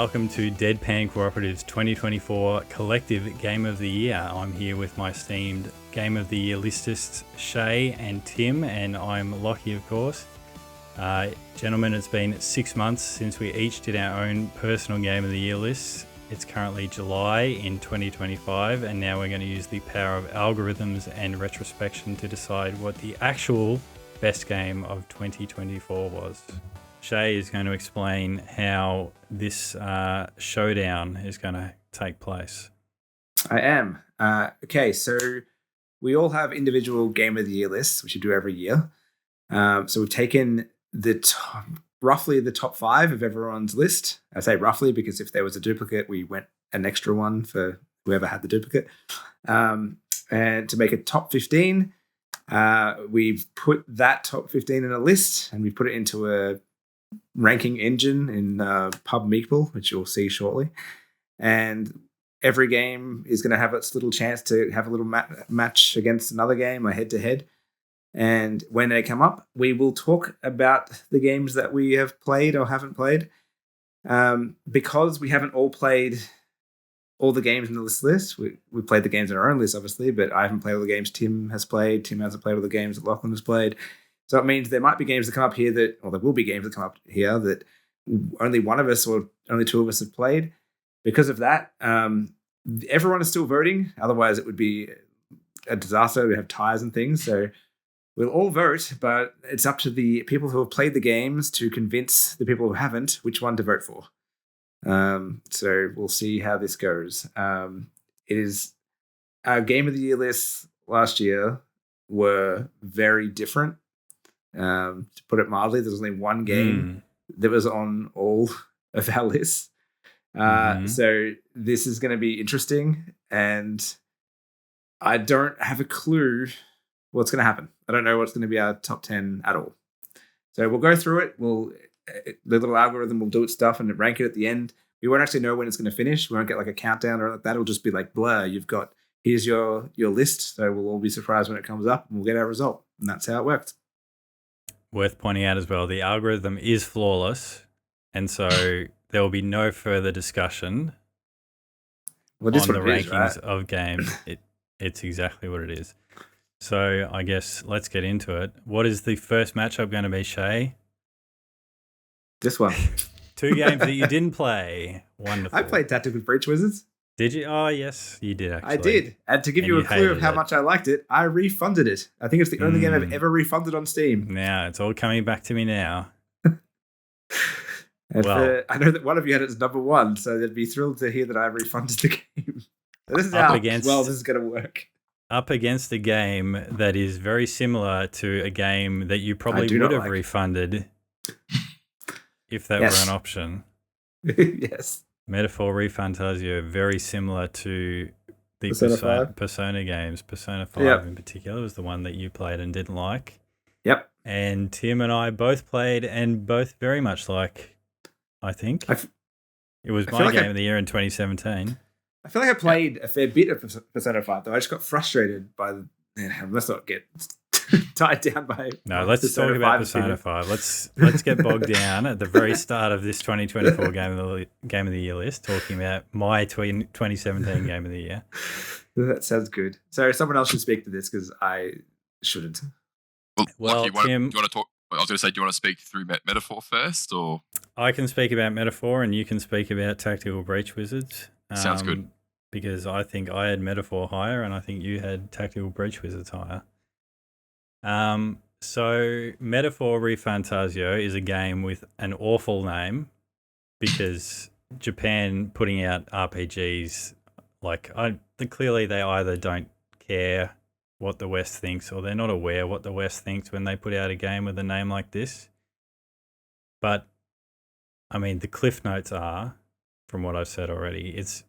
welcome to Deadpan Cooperative's 2024 Collective Game of the Year. I'm here with my esteemed Game of the Year listists, Shay and Tim, and I'm Lachie, of course. Gentlemen, it's been 6 months since we each did our own personal Game of the Year lists. It's currently July in 2025, and now we're going to use the power of algorithms and retrospection to decide what the actual best game of 2024 was. Shay is going to explain how this showdown is going to take place. I am. Okay, so we all have individual Game of the Year lists, which we do every year. So we've taken roughly the top 5 of everyone's list. I say roughly because if there was a duplicate, we went an extra one for whoever had the duplicate. And to make a top 15, we've put that top 15 in a list and we put it into a ranking engine in PubMeeple, which you'll see shortly. And every game is going to have its little chance to have a little match against another game, or head-to-head. And when they come up, we will talk about the games that we have played or haven't played. Because we haven't all played all the games in this list, we played the games in our own list, obviously, but I haven't played all the games Tim has played. Tim hasn't played all the games that Lachlan has played. So it means there might be games that come up here or there will be games that come up here that only one of us or only 2 of us have played. Because of that, everyone is still voting. Otherwise, it would be a disaster. We have ties and things. So we'll all vote, but it's up to the people who have played the games to convince the people who haven't which one to vote for. So we'll see how this goes. It is our Game of the Year lists last year were very different. To put it mildly, there's only one game that was on all of our lists. So this is going to be interesting, and I don't have a clue what's going to happen. I don't know what's going to be our top 10 at all. So we'll go through it. The little algorithm will do its stuff and rank it at the end. We won't actually know when it's going to finish. We won't get like a countdown or like that. It'll just be like, blur, here's your list. So we'll all be surprised when it comes up and we'll get our result. And that's how it worked. Worth pointing out as well, the algorithm is flawless, and so there will be no further discussion on the rankings of games. It's exactly what it is. So I guess let's get into it. What is the first matchup going to be, Shay? This one. 2 games that you didn't play. Wonderful. I played Tactical Breach Wizards. Did you? Oh, yes, you did actually. I did. And to give you a clue of how much I liked it, I refunded it. I think it's the only game I've ever refunded on Steam. Now, it's all coming back to me now. I know that one of you had it as number 1, so they'd be thrilled to hear that I refunded the game. So this is how well this is going to work. Up against a game that is very similar to a game that you probably would have refunded if that were an option. Yes. Metaphor Refantasio, very similar to the Persona games. Persona 5 in particular was the one that you played and didn't like. Yep. And Tim and I both played and both very much like, I think. It was my game of the year in 2017. I feel like I played a fair bit of Persona 5, though. I just got frustrated by let's not get tied down by... No, let's talk about Persona 5. Let's get bogged down at the very start of this 2024 Game of the Year list, talking about my 2017 Game of the Year. That sounds good. So someone else should speak to this because I shouldn't. Well, Tim... do you want to talk... I was going to say, do you want to speak through Metaphor first, or...? I can speak about Metaphor and you can speak about Tactical Breach Wizards. Sounds good. Because I think I had Metaphor higher and I think you had Tactical Breach Wizards higher. So Metaphor Refantasio is a game with an awful name because Japan putting out RPGs, clearly they either don't care what the West thinks or they're not aware what the West thinks when they put out a game with a name like this. But, I mean, the cliff notes are, from what I've said already, it's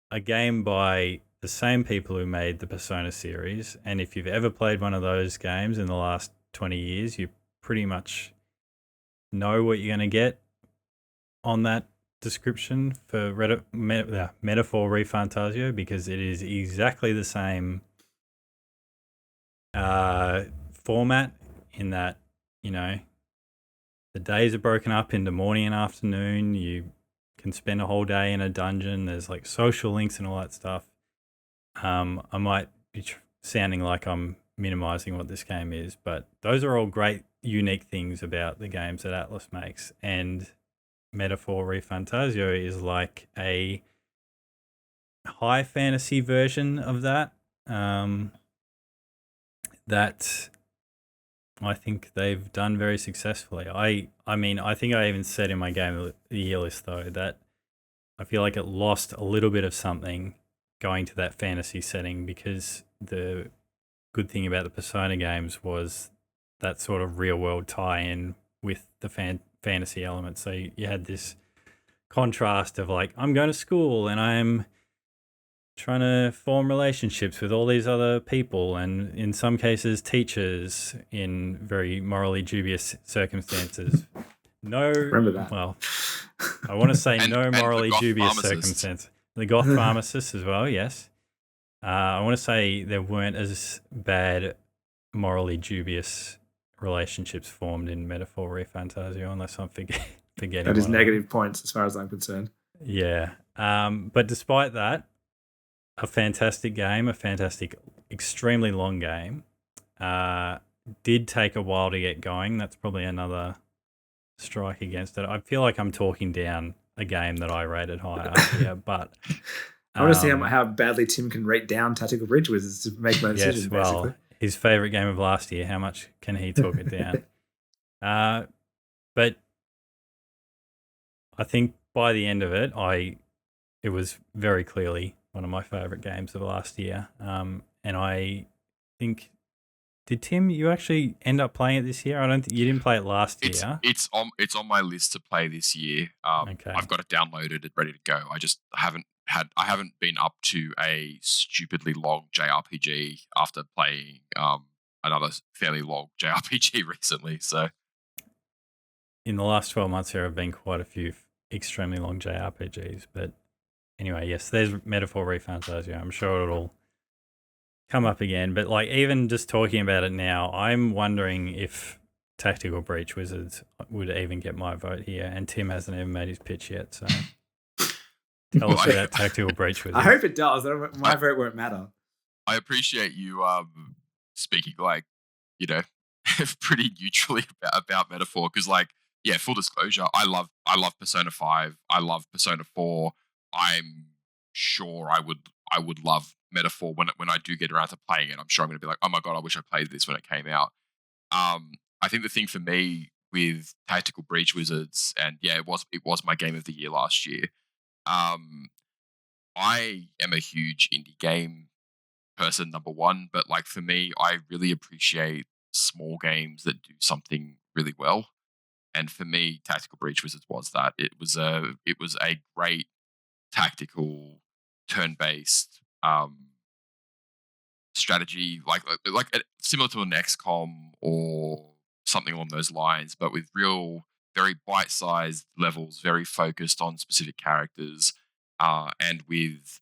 a game by the same people who made the Persona series, and if you've ever played one of those games in the last 20 years, you pretty much know what you're going to get on that description for Metaphor Refantasio, because it is exactly the same format in that, you know, the days are broken up into morning and afternoon. You can spend a whole day in a dungeon. There's like social links and all that stuff. I might be sounding like I'm minimizing what this game is, but those are all great, unique things about the games that Atlas makes. And Metaphor ReFantazio is like a high fantasy version of that. That I think they've done very successfully. I mean, I think I even said in my game of the year list though that I feel like it lost a little bit of something going to that fantasy setting, because the good thing about the Persona games was that sort of real world tie-in with the fantasy element. So you had this contrast of like, I'm going to school and I'm trying to form relationships with all these other people, and in some cases teachers in very morally dubious circumstances. Remember that. Well, I want to say And no the morally goth dubious pharmacist. circumstance. The goth pharmacist as well, yes. I want to say there weren't as bad morally dubious relationships formed in Metaphor ReFantazio, unless I'm forgetting That is one of them. negative points as far as I'm concerned. Yeah. But despite that, a fantastic game, extremely long game. Did take a while to get going. That's probably another strike against it. I feel like I'm talking down a game that I rated higher here, but I want to see how badly Tim can rate down Tactical Bridge Wizards to make my decision, yes, well, basically. his favorite game of last year. How much can he talk it down? But I think by the end of it, it was very clearly one of my favorite games of last year. And I think, did Tim, you actually end up playing it this year? You didn't play it last year. It's on my list to play this year. Okay. I've got it downloaded and ready to go. I just haven't been up to a stupidly long JRPG after playing another fairly long JRPG recently. So In the last 12 months, there have been quite a few extremely long JRPGs. But anyway, yes, there's Metaphor ReFantazio. I'm sure it'll come up again. But like, even just talking about it now, I'm wondering if Tactical Breach Wizards would even get my vote here. And Tim hasn't even made his pitch yet. So tell us about Tactical Breach Wizards. I hope it does. My vote won't matter. I appreciate you speaking like, pretty neutrally about Metaphor, because like, yeah, full disclosure, I love Persona 5. I love Persona 4. I'm sure I would love Metaphor when I do get around to playing it. I'm sure I'm going to be like, oh my god, I wish I played this when it came out. I think the thing for me with Tactical Breach Wizards, and yeah, it was my game of the year last year. I am a huge indie game person, number one, but like for me, I really appreciate small games that do something really well. And for me, Tactical Breach Wizards was that. It was a great tactical turn-based strategy, like similar to an XCOM or something along those lines, but with real, very bite-sized levels, very focused on specific characters, and with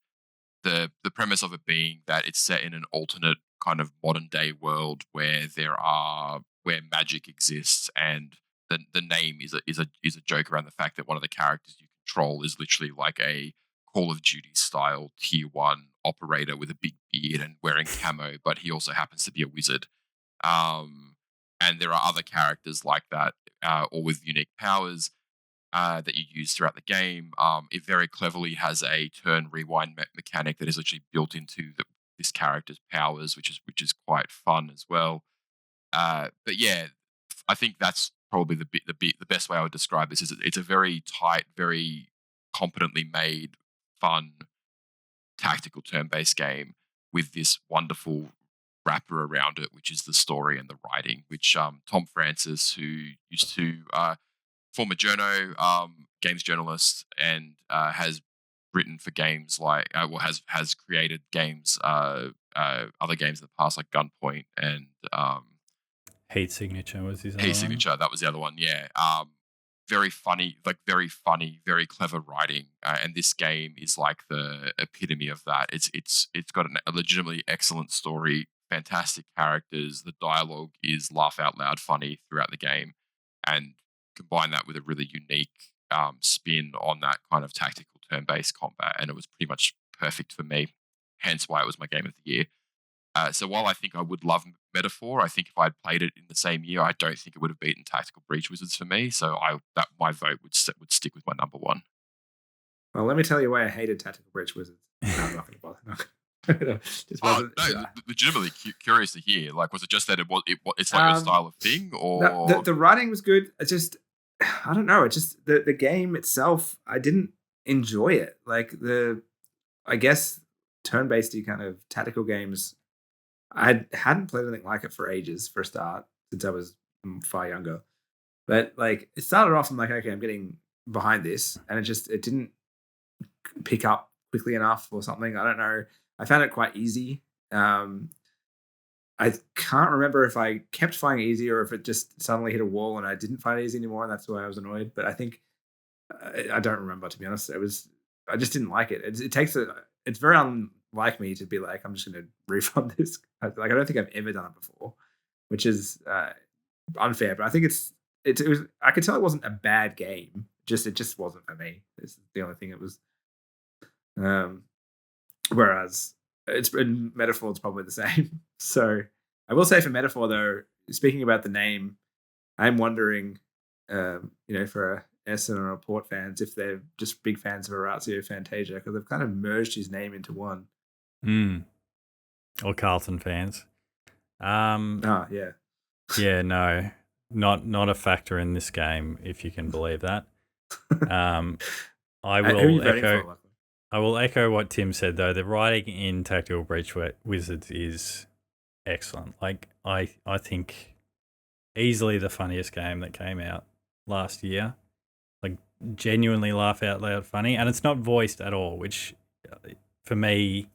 the premise of it being that it's set in an alternate kind of modern day world where magic exists, and the name is a joke around the fact that one of the characters you control is literally like a Call of Duty style tier 1 operator with a big beard and wearing camo, but he also happens to be a wizard. And there are other characters like that, or with unique powers that you use throughout the game. It very cleverly has a turn rewind mechanic that is literally built into this character's powers, which is quite fun as well. But yeah, I think that's probably the best way I would describe this. Is it's a very tight, very competently made, fun, tactical turn-based game with this wonderful wrapper around it, which is the story and the writing, which Tom Francis, who used to former journo, games journalist, and has written for games like, has created games, other games in the past like Gunpoint and Heat Signature was his other Heat one. Signature. That was the other one. Yeah. Very funny, very clever writing, and this game is like the epitome of that. It's got a legitimately excellent story, fantastic characters. The dialogue is laugh out loud funny throughout the game, and combine that with a really unique spin on that kind of tactical turn-based combat, and it was pretty much perfect for me. Hence why it was my game of the year. So while I think I would love Metaphor, I think if I'd played it in the same year, I don't think it would have beaten Tactical Breach Wizards for me. So my vote would stick with my number one. Well, let me tell you why I hated Tactical Breach Wizards. No, I'm not going to bother. Legitimately curious to hear. Like, was it just that it's not your style of thing, or no, the writing was good? I don't know. It just the game itself, I didn't enjoy it. Like I guess turn-based kind of tactical games, I hadn't played anything like it for ages. For a start, since I was far younger. But like, it started off, I'm like, okay, I'm getting behind this, and it didn't pick up quickly enough or something. I don't know. I found it quite easy. I can't remember if I kept finding it easy or if it just suddenly hit a wall and I didn't find it easy anymore, and that's why I was annoyed. But I think I don't remember, to be honest. I just didn't like it. It's very unlike me to be like, I'm just going to refund this. Like, I don't think I've ever done it before, which is unfair. But I think it was. I could tell it wasn't a bad game. It just wasn't for me. It's the only thing it was. Whereas it's in Metaphor, it's probably the same. So I will say for Metaphor, though, speaking about the name, I'm wondering, for Essen or Port fans, if they're just big fans of Orazio Fantasia, because they've kind of merged his name into one. Or Carlton fans. Yeah. Yeah, no, not a factor in this game, if you can believe that. I will echo what Tim said, though. The writing in Tactical Breach Wizards is excellent. Like, I think easily the funniest game that came out last year. Like, genuinely laugh out loud funny. And it's not voiced at all, which for me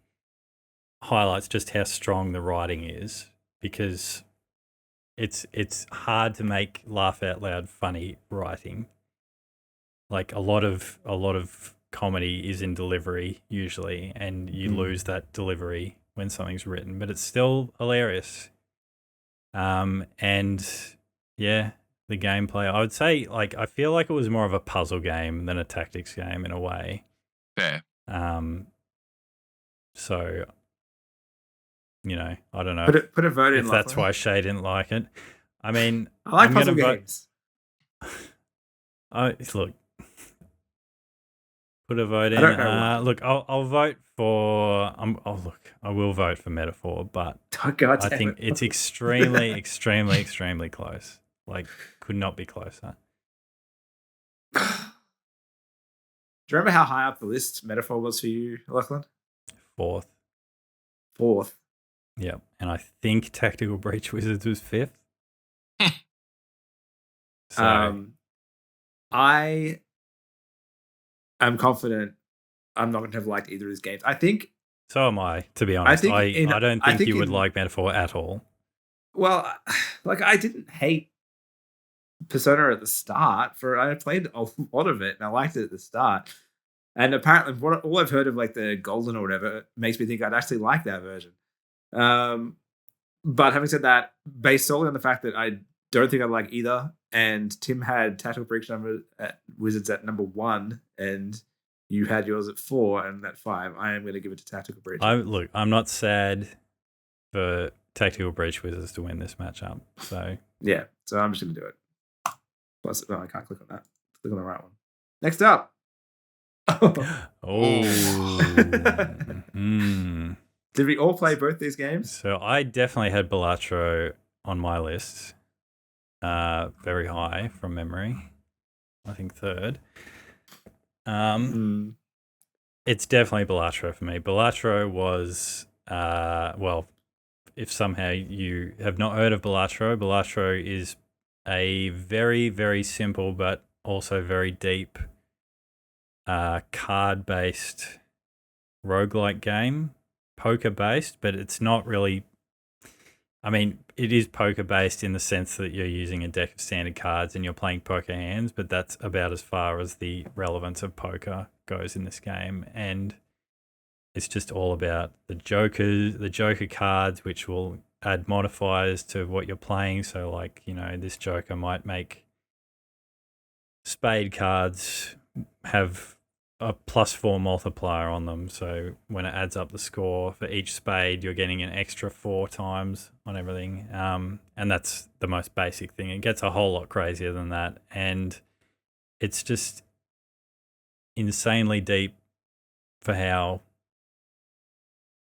highlights just how strong the writing is, because it's hard to make laugh out loud funny writing. Like, a lot of comedy is in delivery usually, and you lose that delivery when something's written, but it's still hilarious. And yeah, the gameplay, I would say, like, I feel like it was more of a puzzle game than a tactics game in a way. Fair. So, I don't know. Put a vote in. If that's why Shay didn't like it. I mean, I like puzzle games. Look. Put a vote in. Look, I'll vote for. I will vote for Metaphor, but I think it's extremely, extremely, extremely close. Like, could not be closer. Do you remember how high up the list Metaphor was for you, Lachlan? Fourth. Yep, and I think Tactical Breach Wizards was fifth. So, I'm confident I'm not going to have liked either of these games. I think. So am I, to be honest. I don't think you would like Metaphor at all. Well, like, I didn't hate Persona at the start. I played a lot of it and I liked it at the start. And apparently, all I've heard of, like, the Golden or whatever, makes me think I'd actually like that version. But having said that, based solely on the fact that I don't think I like either, and Tim had Tactical Breach Wizards at number 1, and you had yours at 4 and at 5, I am going to give it to Tactical Breach. I'm not sad for Tactical Breach Wizards to win this matchup. So yeah, so I'm just going to do it. Plus, I can't click on that. Click on the right one. Next up. Did we all play both these games? So I definitely had Balatro on my list. Very high from memory. I think third. It's definitely Balatro for me. Balatro was, if somehow you have not heard of Balatro, Balatro is a very, very simple but also very deep card-based roguelike game, poker-based, but it's not really... I mean, it is poker-based in the sense that you're using a deck of standard cards and you're playing poker hands, but that's about as far as the relevance of poker goes in this game. And it's just all about the Joker cards, which will add modifiers to what you're playing. So, like, this Joker might make spade cards have a +4 multiplier on them. So when it adds up the score for each spade, you're getting an extra 4 times on everything. And that's the most basic thing. It gets a whole lot crazier than that. And it's just insanely deep for how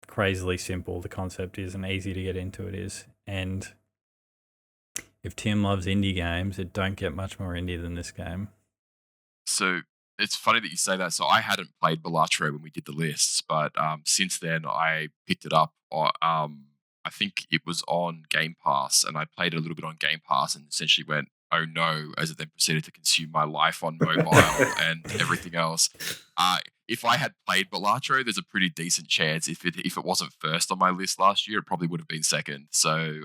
crazily simple the concept is and easy to get into it is. And if Tim loves indie games, it don't get much more indie than this game. So it's funny that you say that. So I hadn't played Balatro when we did the lists, but since then I picked it up. I think it was on Game Pass, and I played it a little bit on Game Pass and essentially went, oh no, as it then proceeded to consume my life on mobile and everything else. If I had played Balatro, there's a pretty decent chance if it wasn't first on my list last year, it probably would have been second. So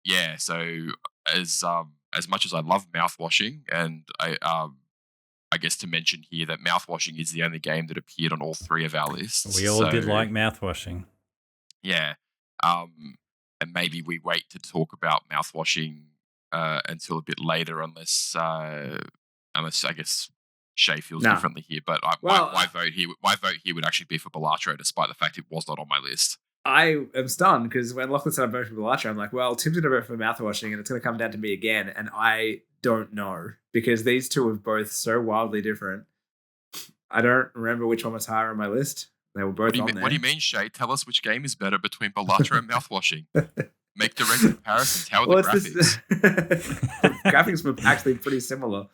yeah. So as much as I love mouthwashing, and I guess to mention here that mouthwashing is the only game that appeared on all 3 of our lists. We all did like mouthwashing. Yeah. And maybe we wait to talk about mouthwashing until a bit later, unless I guess Shay feels differently here. But my vote here would actually be for Balatro, despite the fact it was not on my list. I am stunned because when Lachlan said I'm voting for Lachie, I'm like, well, Tim's going to vote for mouthwashing and it's going to come down to me again. And I don't know because these two are both so wildly different. I don't remember which one was higher on my list. They were both on there. What do you mean, Shay? Tell us which game is better between Balatro and mouthwashing. Make direct comparisons. How are the graphics? The graphics were actually pretty similar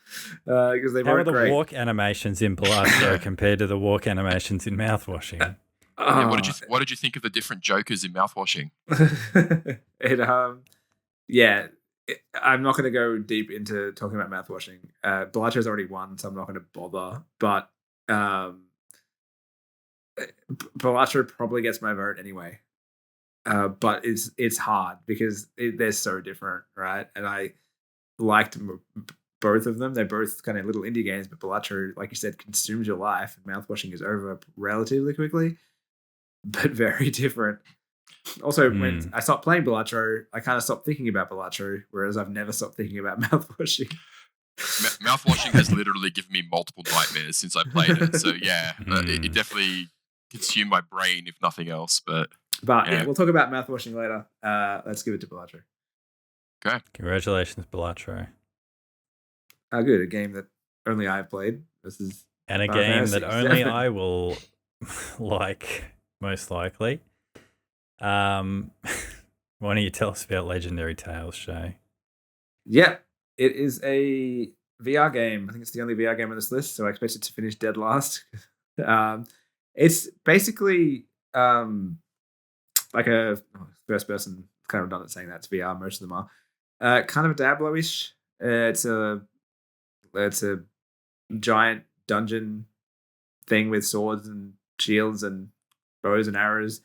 because they were great. How are the walk animations in Balatro compared to the walk animations in mouthwashing? Yeah, what did you think of the different Jokers in mouthwashing? I'm not going to go deep into talking about mouthwashing. Balatro's already won, so I'm not going to bother. But Balatro probably gets my vote anyway. But it's hard because they're so different, right? And I liked both of them. They're both kind of little indie games, but Balatro, like you said, consumes your life. Mouthwashing is over relatively quickly, but very different. Also, when I stopped playing Balatro, I kind of stopped thinking about Balatro, whereas I've never stopped thinking about mouthwashing. Mouthwashing has literally given me multiple nightmares since I played it. So yeah, it definitely consumed my brain, if nothing else. But yeah, we'll talk about mouthwashing later. Let's give it to Balatro. Okay. Congratulations, Balatro. Good. A game that only I've played. And a game that only I will like, most likely. Why don't you tell us about Legendary Tales, Shay? Yeah, it is a VR game. I think it's the only VR game on this list, so I expect it to finish dead last. It's basically like a first person, kind of redundant saying that it's VR. Most of them are kind of a Diablo-ish. It's a giant dungeon thing with swords and shields and bows and arrows.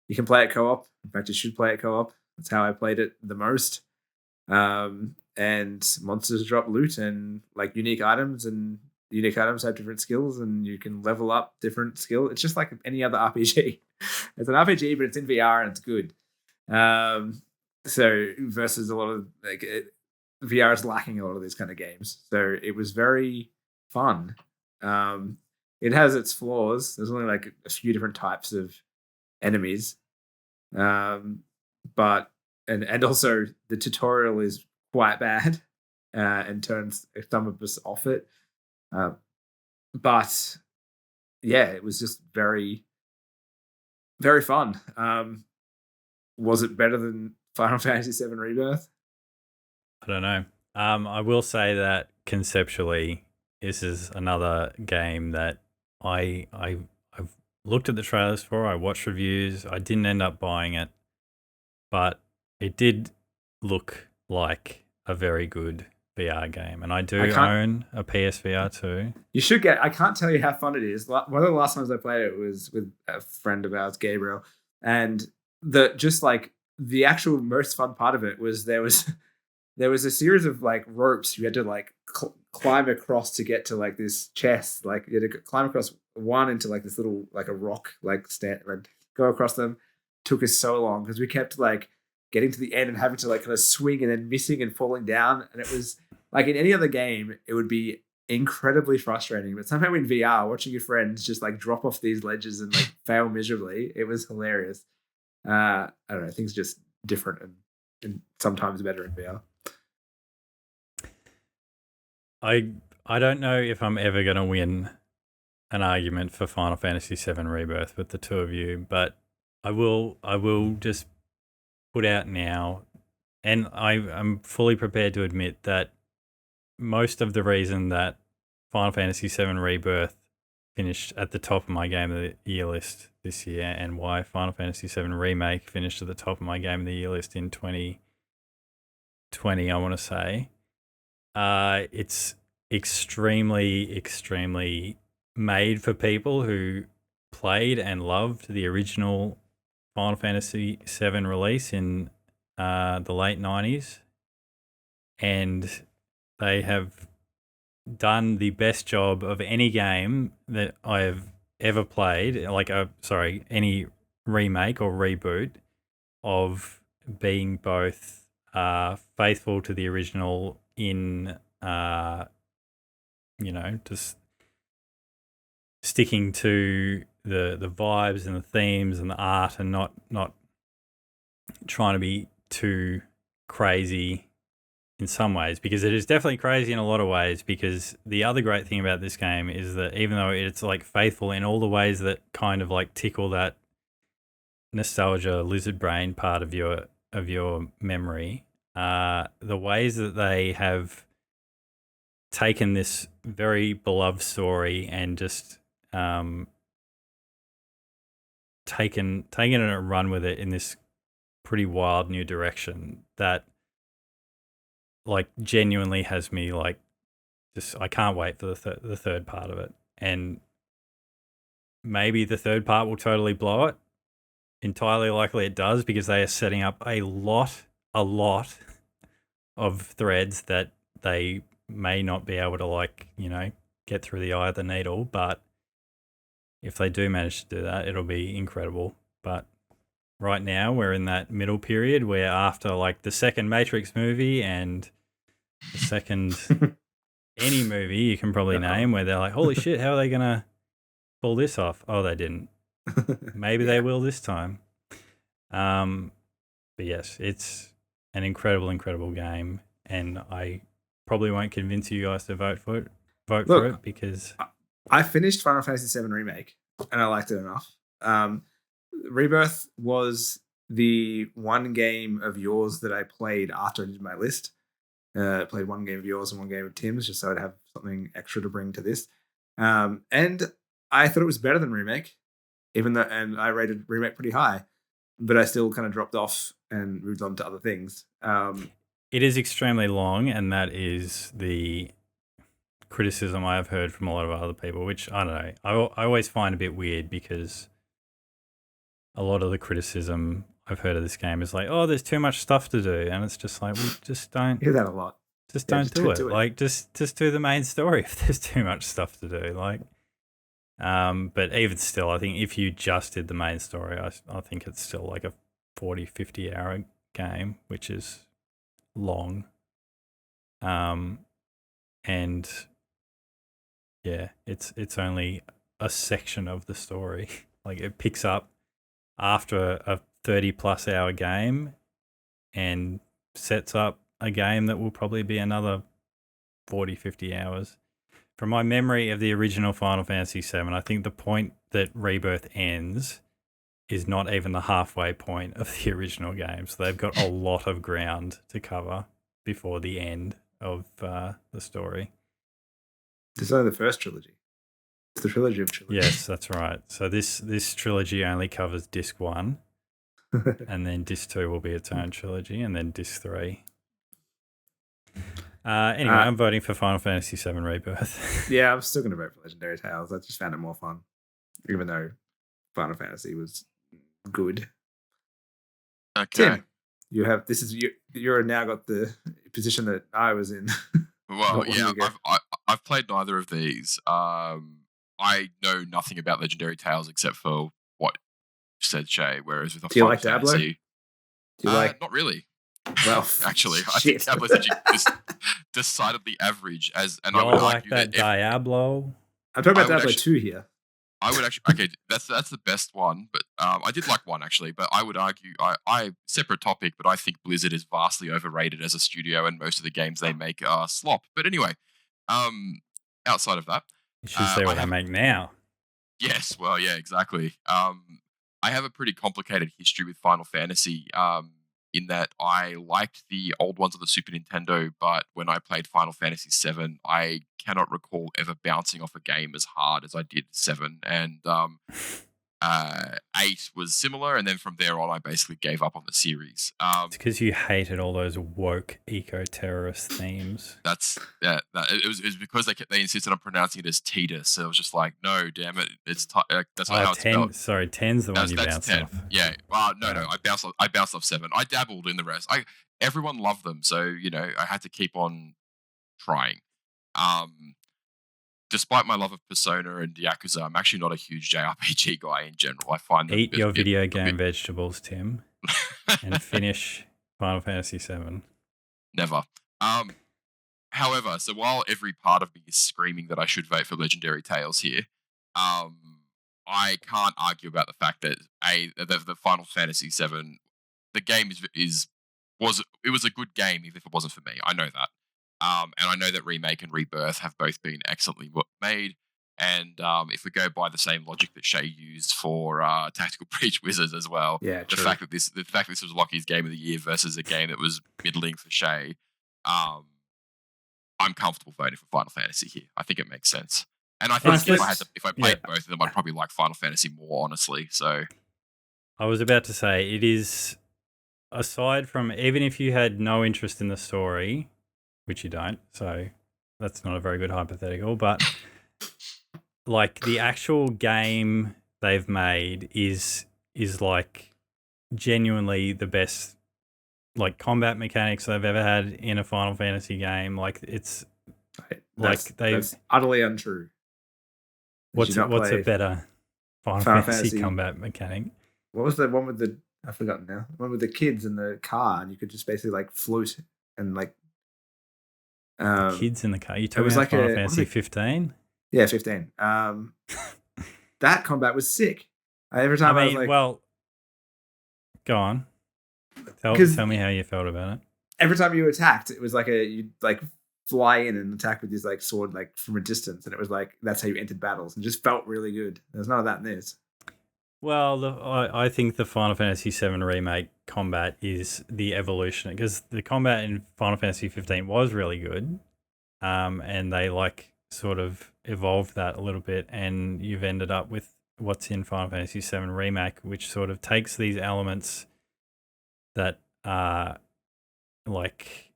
You can play it co-op. In fact, you should play it co-op. That's how I played it the most. And monsters drop loot and like unique items, and unique items have different skills, and you can level up different skills. It's just like any other RPG. It's an RPG, but it's in VR and it's good. So versus a lot of VR is lacking a lot of these kind of games. So it was very fun. It has its flaws. There's only like a few different types of enemies, but also the tutorial is quite bad and turns some of us off it. But yeah, it was just very, very fun. Was it better than Final Fantasy VII Rebirth? I don't know. I will say that conceptually, this is another game that I've looked at the trailers for. I watched reviews. I didn't end up buying it, but it did look like a very good VR game, and I do own a PSVR too. You should get. I can't tell you how fun it is. One of the last times I played it was with a friend of ours, Gabriel, and the actual most fun part of it was there was a series of like ropes you had to like climb across to get to like this chest. Like you had to climb across one into like this little like a rock like stand and go across them. Took us so long because we kept like getting to the end and having to like kind of swing and then missing and falling down, and it was Like in any other game, it would be incredibly frustrating. But somehow in VR, watching your friends just like drop off these ledges and like fail miserably, it was hilarious. I don't know, things are just different and sometimes better in VR. I don't know if I'm ever going to win an argument for Final Fantasy VII Rebirth with the two of you, but I will just put out now, and I'm fully prepared to admit that most of the reason that Final Fantasy VII Rebirth finished at the top of my Game of the Year list this year, and why Final Fantasy VII Remake finished at the top of my Game of the Year list in 2020, I want to say, it's extremely made for people who played and loved the original Final Fantasy VII release in the late 90s, and they have done the best job of any game that I have ever played, like any remake or reboot, of being both faithful to the original in just sticking to the vibes and the themes and the art, and not trying to be too crazy in some ways, because it is definitely crazy in a lot of ways. Because the other great thing about this game is that even though it's like faithful in all the ways that kind of like tickle that nostalgia lizard brain part of your memory, the ways that they have taken this very beloved story and just taken it and run with it in this pretty wild new direction that like genuinely has me like just I can't wait for the third part of it. And maybe the third part will totally blow it. Entirely likely it does, because they are setting up a lot of threads that they may not be able to get through the eye of the needle. But if they do manage to do that, it'll be incredible. But right now we're in that middle period where after like the second Matrix movie and the second any movie you can probably name, where they're like, holy shit, how are they going to pull this off? Oh, they didn't. Maybe they will this time. But yes, it's an incredible game, and I probably won't convince you guys to vote for it because I finished Final Fantasy VII Remake and I liked it enough. Rebirth was the one game of yours that I played after I did my list. Played one game of yours and one game of Tim's, just so I'd have something extra to bring to this. And I thought it was better than Remake, and I rated Remake pretty high, but I still kind of dropped off and moved on to other things. It is extremely long, and that is the criticism I have heard from a lot of other people, which I don't know. I always find a bit weird, because a lot of the criticism I've heard of this game is like, oh, there's too much stuff to do, and it's just like, well, just don't hear that a lot. Just don't do it. Like, just do the main story if there's too much stuff to do. Like, but even still, I think if you just did the main story, I think it's still like a 40, 50 hour game, which is long. And yeah, it's only a section of the story. Like, it picks up after a 30+ hour game and sets up a game that will probably be another 40, 50 hours. From my memory of the original Final Fantasy VII, I think the point that Rebirth ends is not even the halfway point of the original game. So they've got a lot of ground to cover before the end of the story. This is only the first trilogy. It's the trilogy of trilogy. Yes, that's right. So this trilogy only covers Disc 1, and then Disc 2 will be its own trilogy, and then Disc 3. Anyway, I'm voting for Final Fantasy VII Rebirth. Yeah, I'm still going to vote for Legendary Tales. I just found it more fun, even though Final Fantasy was good. Okay. Tim, you're now got the position that I was in. Well, yeah, I've played neither of these. I know nothing about Legendary Tales except for what you said, Shay. Whereas with Do you like Final Diablo? Fantasy, Do you like? Not really. Well, Actually, I shit. think Diablo's decidedly average. And I Y'all would like argue that that Diablo? I'm talking I about would Diablo actually- 2 here. I would actually okay. That's the best one, but I did like one actually. But I would argue I separate topic, but I think Blizzard is vastly overrated as a studio, and most of the games they make are slop. But anyway, outside of that, You should see what I make now. yes, well, yeah, exactly. I have a pretty complicated history with Final Fantasy. In that I liked the old ones on the Super Nintendo, but when I played Final Fantasy VII, I cannot recall ever bouncing off a game as hard as I did 7. And 8 was similar, and then from there on, I basically gave up on the series. It's because you hated all those woke eco-terrorist themes. It was because they insisted on pronouncing it as Titus. So it was just like, no, damn it, that's not how it's 10, spelled. sorry, 10's the one you That's bounced 10. off. Yeah. No. I bounced off 7. I dabbled in the rest. Everyone loved them, so I had to keep on trying. Despite my love of Persona and Yakuza, I'm actually not a huge JRPG guy in general. I find them Eat your video game vegetables, Tim, and finish Final Fantasy VII. Never. However, so while every part of me is screaming that I should vote for Legendary Tales here, I can't argue about the fact that the Final Fantasy VII, the game was a good game even if it wasn't for me. I know that. And I know that Remake and Rebirth have both been excellently made. And if we go by the same logic that Shay used for Tactical Breach Wizards as well, Yeah, the fact that this was Lockie's game of the year versus a game that was middling for Shay, I'm comfortable voting for Final Fantasy here. I think it makes sense. And I think if I played both of them, I'd probably like Final Fantasy more, honestly. So I was about to say, it is, aside from, even if you had no interest in the story, which you don't, so that's not a very good hypothetical, but like the actual game they've made is like genuinely the best like combat mechanics they've ever had in a Final Fantasy game. Like it's that's utterly untrue. What's a better Final Fantasy combat mechanic? What was the one with the, I've forgotten now, the one with the kids in the car and you could just basically like float and like kids in the car. You talking about Final Fantasy 15? Yeah, 15. That combat was sick. Every time I was like, well, go on. Tell me how you felt about it. Every time you attacked, it was like you'd like fly in and attack with this like sword like from a distance, and it was like that's how you entered battles, and it just felt really good. There's none of that in this. Well, I think the Final Fantasy VII Remake combat is the evolution, because the combat in Final Fantasy 15 was really good, and they like sort of evolved that a little bit, and you've ended up with what's in Final Fantasy VII Remake, which sort of takes these elements that are like,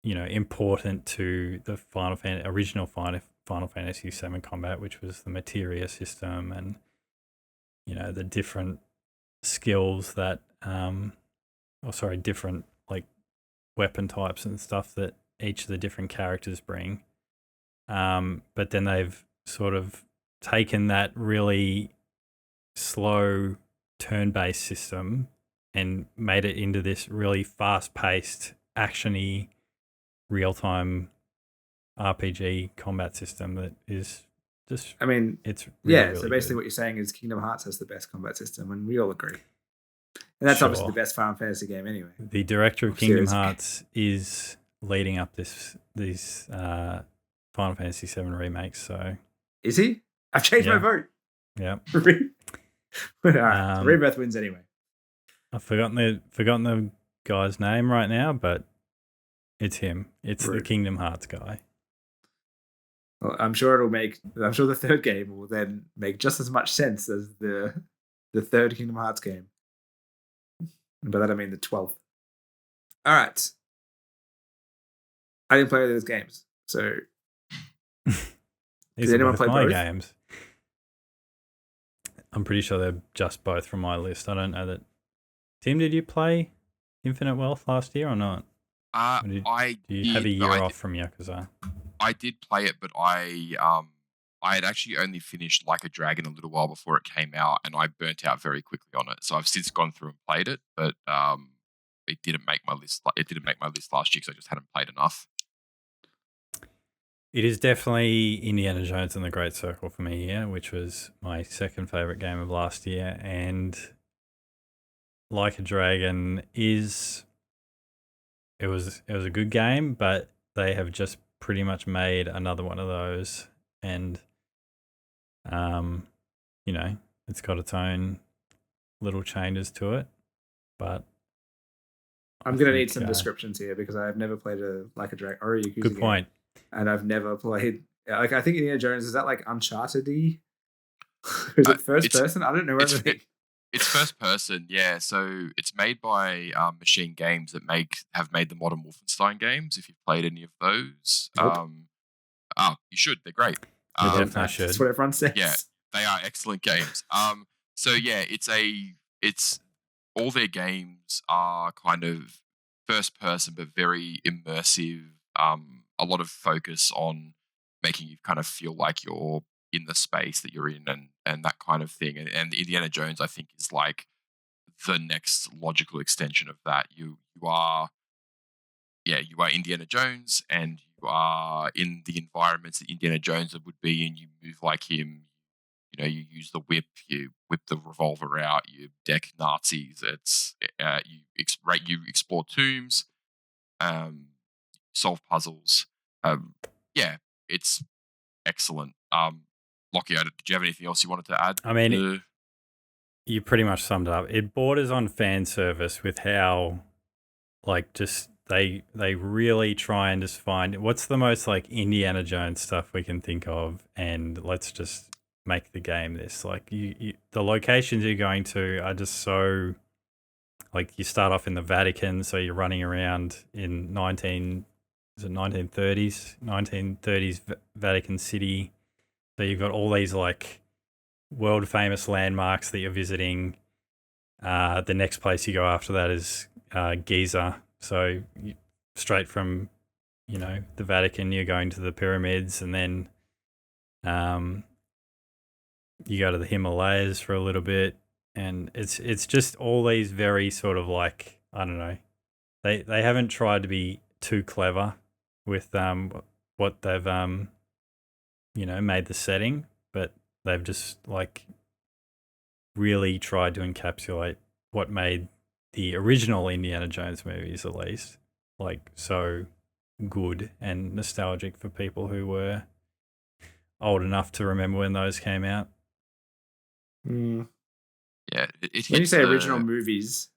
important to the original Final Fantasy VII combat, which was the materia system and the different skills that different like weapon types and stuff that each of the different characters bring. But then they've sort of taken that really slow turn-based system and made it into this really fast-paced, action-y, real-time RPG combat system that is just... it's really, so basically good. What you're saying is Kingdom Hearts has the best combat system, and we all agree. And that's obviously the best Final Fantasy game anyway. The director of Kingdom Hearts is leading up these Final Fantasy VII remakes, so... Is he? I've changed my vote. Yeah. All right, Rebirth wins anyway. I've forgotten the guy's name right now, but it's him. It's the Kingdom Hearts guy. Well, I'm sure the third game will then make just as much sense as the third Kingdom Hearts game. And by that I mean the 12th. All right. I didn't play those games, so Did anyone play both games? I'm pretty sure they're just both from my list. I don't know that. Tim, did you play Infinite Wealth last year or not? Do you have a year off from Yakuza? I did play it, but I had actually only finished Like a Dragon a little while before it came out, and I burnt out very quickly on it. So I've since gone through and played it, but it didn't make my list. It didn't make my list last year because I just hadn't played enough. It is definitely Indiana Jones and the Great Circle for me here, which was my second favorite game of last year. And Like a Dragon it was a good game, but they have just pretty much made another one of those, and it's got its own little changes to it, but I'm going to need some descriptions here because I have never played Like a Dragon or a Yakuza good point. And I've never played. Like, I think Indiana Jones, is that like Uncharted-y? Is it first person? I don't know everything. It's first person, yeah. So it's made by Machine Games that have made the modern Wolfenstein games. If you've played any of those, Nope. You should. They're great. Definitely should. That's what everyone says. Yeah, they are excellent games. So yeah, it's all their games are kind of first person, but very immersive. A lot of focus on making you kind of feel like you're in the space that you're in, and that kind of thing. And Indiana Jones, I think, is like the next logical extension of that. You are Indiana Jones, and you are in the environments that Indiana Jones would be in. You move like him. You use the whip, you whip the revolver out, you deck Nazis. It's you explore tombs, solve puzzles. It's excellent. Lachie, did you have anything else you wanted to add? I mean, you pretty much summed it up. It borders on fan service with how, like, just they really try and just find what's the most like Indiana Jones stuff we can think of, and let's just make the game this. Like, the locations you're going to are just so, like, you start off in the Vatican, so you're running around in 1930s Vatican City. So you've got all these like world famous landmarks that you're visiting. The next place you go after that is Giza. So straight from the Vatican, you're going to the pyramids, and then you go to the Himalayas for a little bit, and it's just all these very sort of like, I don't know, they haven't tried to be too clever with what they've made the setting, but they've just like really tried to encapsulate what made the original Indiana Jones movies, at least, like so good and nostalgic for people who were old enough to remember when those came out. Mm. Yeah, when you say original movies,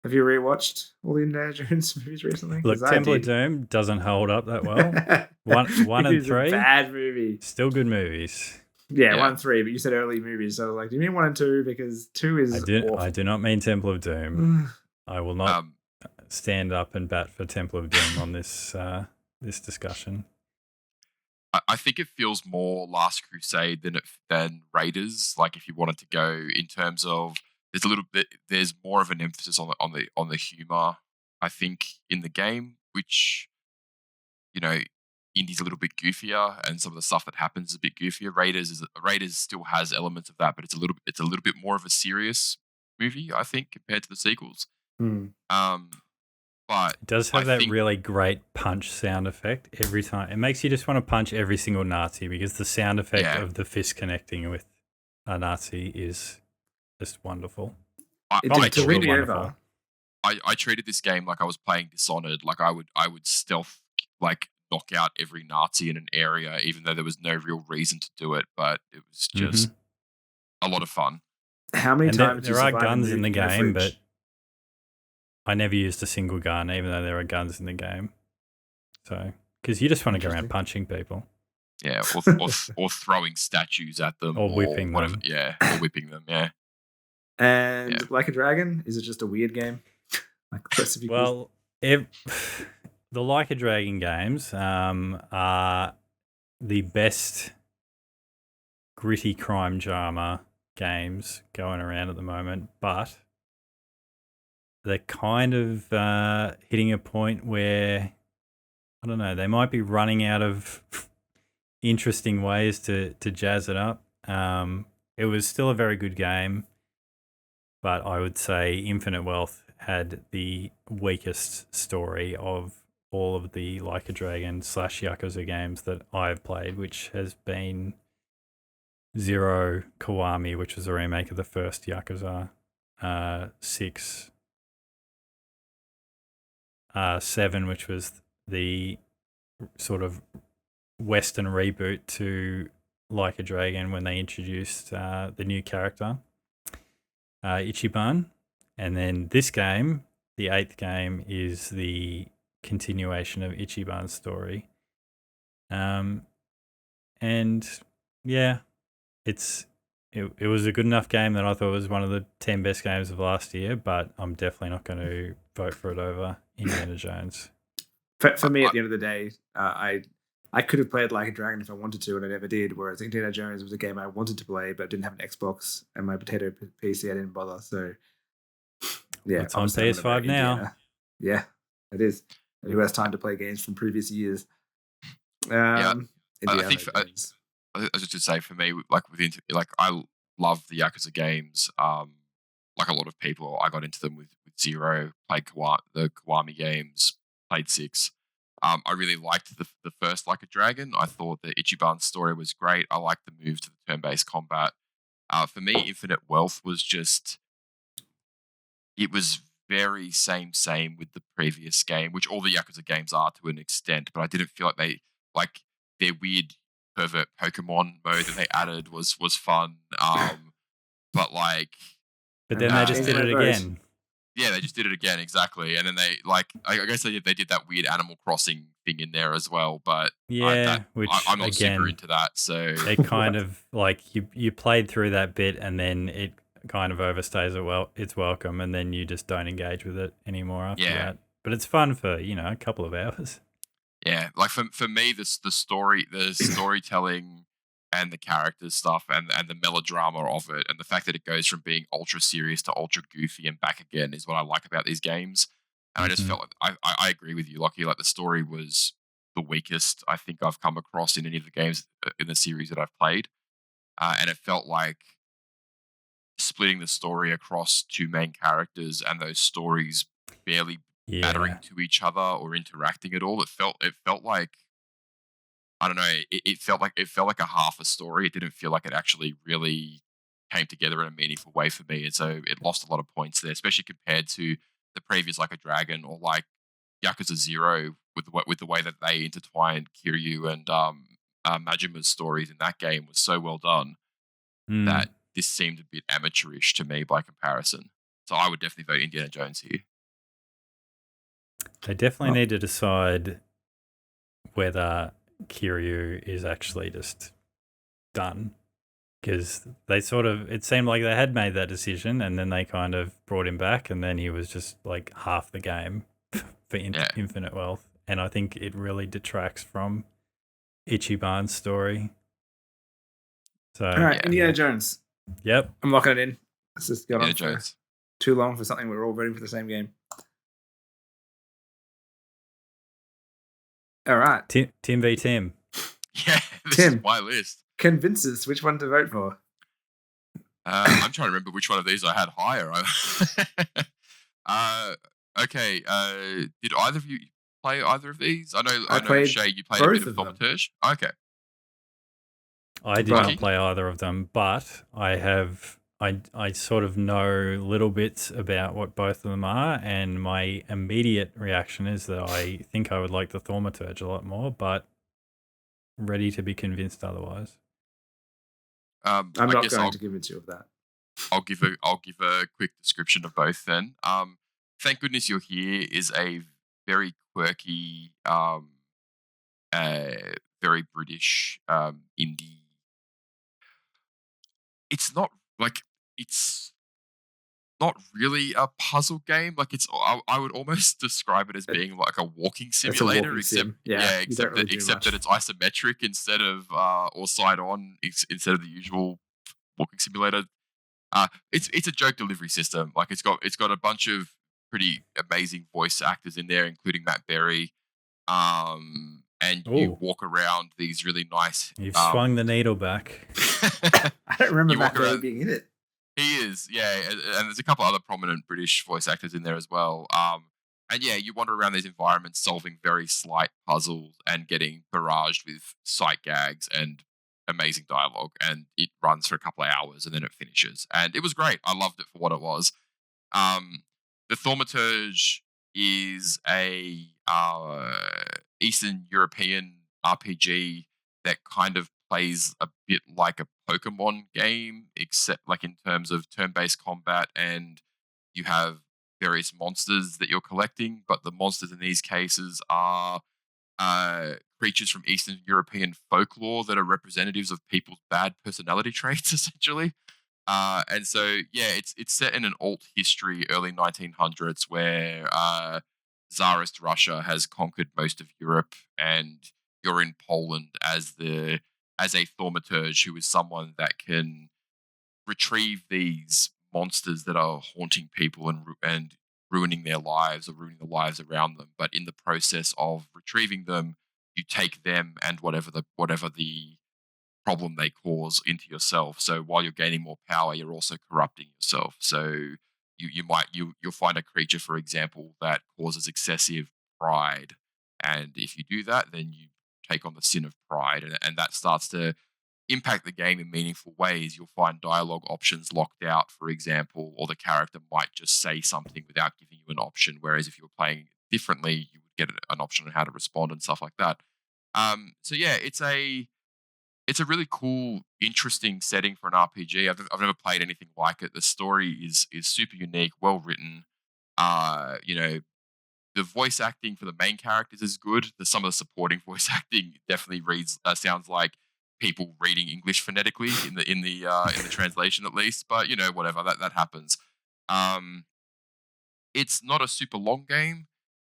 have you rewatched all the Indiana Jones movies recently? Look, Temple of Doom doesn't hold up that well. One and three, bad movie. Still good movies. Yeah, 1 and 3, but you said early movies, so I was like, do you mean 1 and 2? Because 2 is awful. I do not mean Temple of Doom. I will not stand up and bat for Temple of Doom on this discussion. I think it feels more Last Crusade than Raiders. Like, if you wanted to go in terms of, there's more of an emphasis on the humor, I think, in the game, which Indy's a little bit goofier, and some of the stuff that happens is a bit goofier. Raiders still has elements of that, but it's a little bit more of a serious movie, I think, compared to the sequels. But it does have that really great punch sound effect every time. It makes you just want to punch every single Nazi, because the sound effect of the fist connecting with a Nazi is just wonderful. I treated this game like I was playing Dishonored. Like, I would stealth, like, knock out every Nazi in an area, even though there was no real reason to do it. But it was just a lot of fun. How many times there are guns in the game, but I never used a single gun, even though there are guns in the game. So, because you just want to go around punching people. Yeah, or throwing statues at them, or whipping them. Yeah, or whipping them. Yeah. And Like a Dragon, is it just a weird game? Well, the Like a Dragon games are the best gritty crime drama games going around at the moment, but they're kind of hitting a point where, I don't know, they might be running out of interesting ways to jazz it up. It was still a very good game, but I would say Infinite Wealth had the weakest story of all of the Like a Dragon / Yakuza games that I've played, which has been Zero Kiwami, which was a remake of the first Yakuza, 6, 7, which was the sort of Western reboot to Like a Dragon when they introduced the new character, Ichiban. And then this game, the 8th game, is the continuation of Ichiban's story. And yeah, it was a good enough game that I thought it was one of the 10 best games of last year, but I'm definitely not going to vote for it over Indiana Jones. For me, at the end of the day, I could have played Like a Dragon if I wanted to, and I never did. Whereas Indiana Jones was a game I wanted to play, but didn't have an Xbox, and my potato PC, I didn't bother. So, yeah, it's on PS5 now. Yeah, it is. And who has time to play games from previous years? I Indiana think Jones. I was just to say, for me, I love the Yakuza games. Like a lot of people, I got into them with Zero, played the Kiwami games, played 6. I really liked the first Like a Dragon. I thought the Ichiban's story was great. I liked the move to the turn-based combat. For me, Infinite Wealth was just... It was very same with the previous game, which all the Yakuza games are to an extent, but I didn't feel like they... Like, their weird pervert Pokemon mode that they added was fun. But like... But then they just did it again. Yeah, they just did it again, exactly. And then they, like, I guess they did that weird Animal Crossing thing in there as well. But which I'm not again, super into that. So it kind of like you played through that bit, and then it kind of overstays its welcome, and then you just don't engage with it anymore after that. But it's fun for a couple of hours. Yeah, like for me, the storytelling and the characters stuff and the melodrama of it, and the fact that it goes from being ultra serious to ultra goofy and back again is what I like about these games. And I just felt like I agree with you, Lachie. Like, the story was the weakest I think I've come across in any of the games in the series that I've played, and it felt like splitting the story across 2 main characters and those stories barely mattering to each other or interacting at all. It felt like, I don't know. It felt like a half a story. It didn't feel like it actually really came together in a meaningful way for me, and so it lost a lot of points there, especially compared to the previous Like a Dragon or like Yakuza 0 with the way that they intertwined Kiryu and Majima's stories in that game was so well done that this seemed a bit amateurish to me by comparison. So I would definitely vote Indiana Jones here. They definitely need to decide whether Kiryu is actually just done, because it seemed like they had made that decision, and then they kind of brought him back, and then he was just like half the game for Infinite Wealth, and I think it really detracts from Ichiban's story. So all right, Indiana Jones. Yep, I'm locking it in. Let's just go on for Jones. Too long for something we're all voting for the same game. All right. Tim v. Tim. Yeah, this is my list. Convince us which one to vote for. I'm trying to remember which one of these I had higher. Okay. Did either of you play either of these? I know Shay, you played a bit of Thaumaturge. Okay. I did not play either of them, but I sort of know little bits about what both of them are, and my immediate reaction is that I think I would like the Thaumaturge a lot more, but ready to be convinced otherwise. I'm not going to convince you of that. I'll give a quick description of both then. Thank Goodness You're Here is a very quirky, very British indie. It's not really a puzzle game. Like, I would almost describe it as being like a walking simulator, except that it's isometric instead of or side on instead of the usual walking simulator. It's a joke delivery system. Like, it's got a bunch of pretty amazing voice actors in there, including Matt Berry. And you walk around these really nice... You've swung the needle back. I don't remember Matt Berry being in it. He is, yeah. And there's a couple other prominent British voice actors in there as well. yeah, you wander around these environments solving very slight puzzles and getting barraged with sight gags and amazing dialogue. And it runs for a couple of hours and then it finishes. And it was great. I loved it for what it was. The Thaumaturge is a Eastern European RPG that kind of plays a bit like a Pokemon game, except like in terms of turn-based combat, and you have various monsters that you're collecting, but the monsters in these cases are creatures from Eastern European folklore that are representatives of people's bad personality traits, essentially. And so, yeah, it's set in an alt history, early 1900s, where Tsarist Russia has conquered most of Europe, and you're in Poland as a thaumaturge who is someone that can retrieve these monsters that are haunting people and ruining their lives or ruining the lives around them. But in the process of retrieving them, you take them and whatever the problem they cause into yourself. So while you're gaining more power, you're also corrupting yourself. So you'll find a creature, for example, that causes excessive pride, and if you do that, then you take on the sin of pride, and that starts to impact the game in meaningful ways. You'll find dialogue options locked out, for example, or the character might just say something without giving you an option. Whereas if you were playing differently, you would get an option on how to respond and stuff like that. So yeah, it's a really cool, interesting setting for an RPG. I've never played anything like it. The story is super unique, well written. The voice acting for the main characters is good. Some of the supporting voice acting definitely sounds like people reading English phonetically in the translation, at least. But whatever, that happens. It's not a super long game.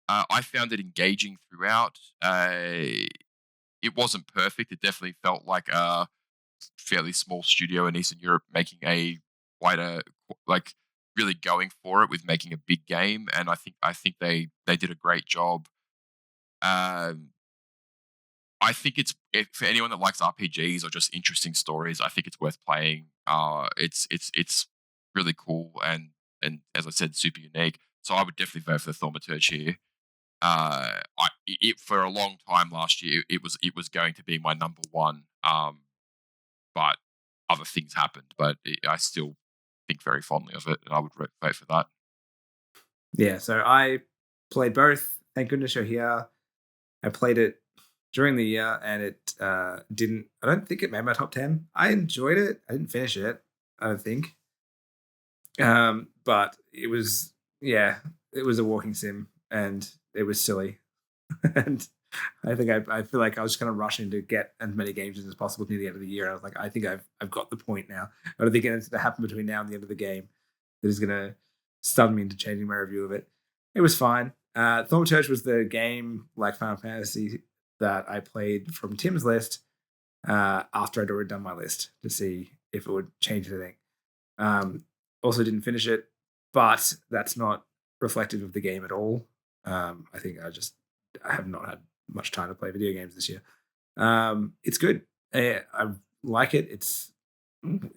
I found it engaging throughout. It wasn't perfect. It definitely felt like a fairly small studio in Eastern Europe making really going for it with making a big game, and I think they did a great job. I think for anyone that likes RPGs or just interesting stories, I think it's worth playing. It's really cool and as I said, super unique. So I would definitely vote for the Thaumaturge here. For a long time last year, it was going to be my number one. But other things happened. But I still think very fondly of it, and I would vote for that. Yeah, so I played both. Thank goodness you're here. I played it during the year, and it didn't. I don't think it made my top 10. I enjoyed it. I didn't finish it, I don't think. But it was a walking sim, and it was silly. And I think I feel like I was just kind of rushing to get as many games as possible near the end of the year. I was like, I think I've got the point now. I don't think anything's going to happen between now and the end of the game that is going to stun me into changing my review of it. It was fine. Thaumaturge was the game, like Final Fantasy, that I played from Tim's list after I'd already done my list to see if it would change anything. Also didn't finish it, but that's not reflective of the game at all. I think I have not had much time to play video games this year. It's good. I like it.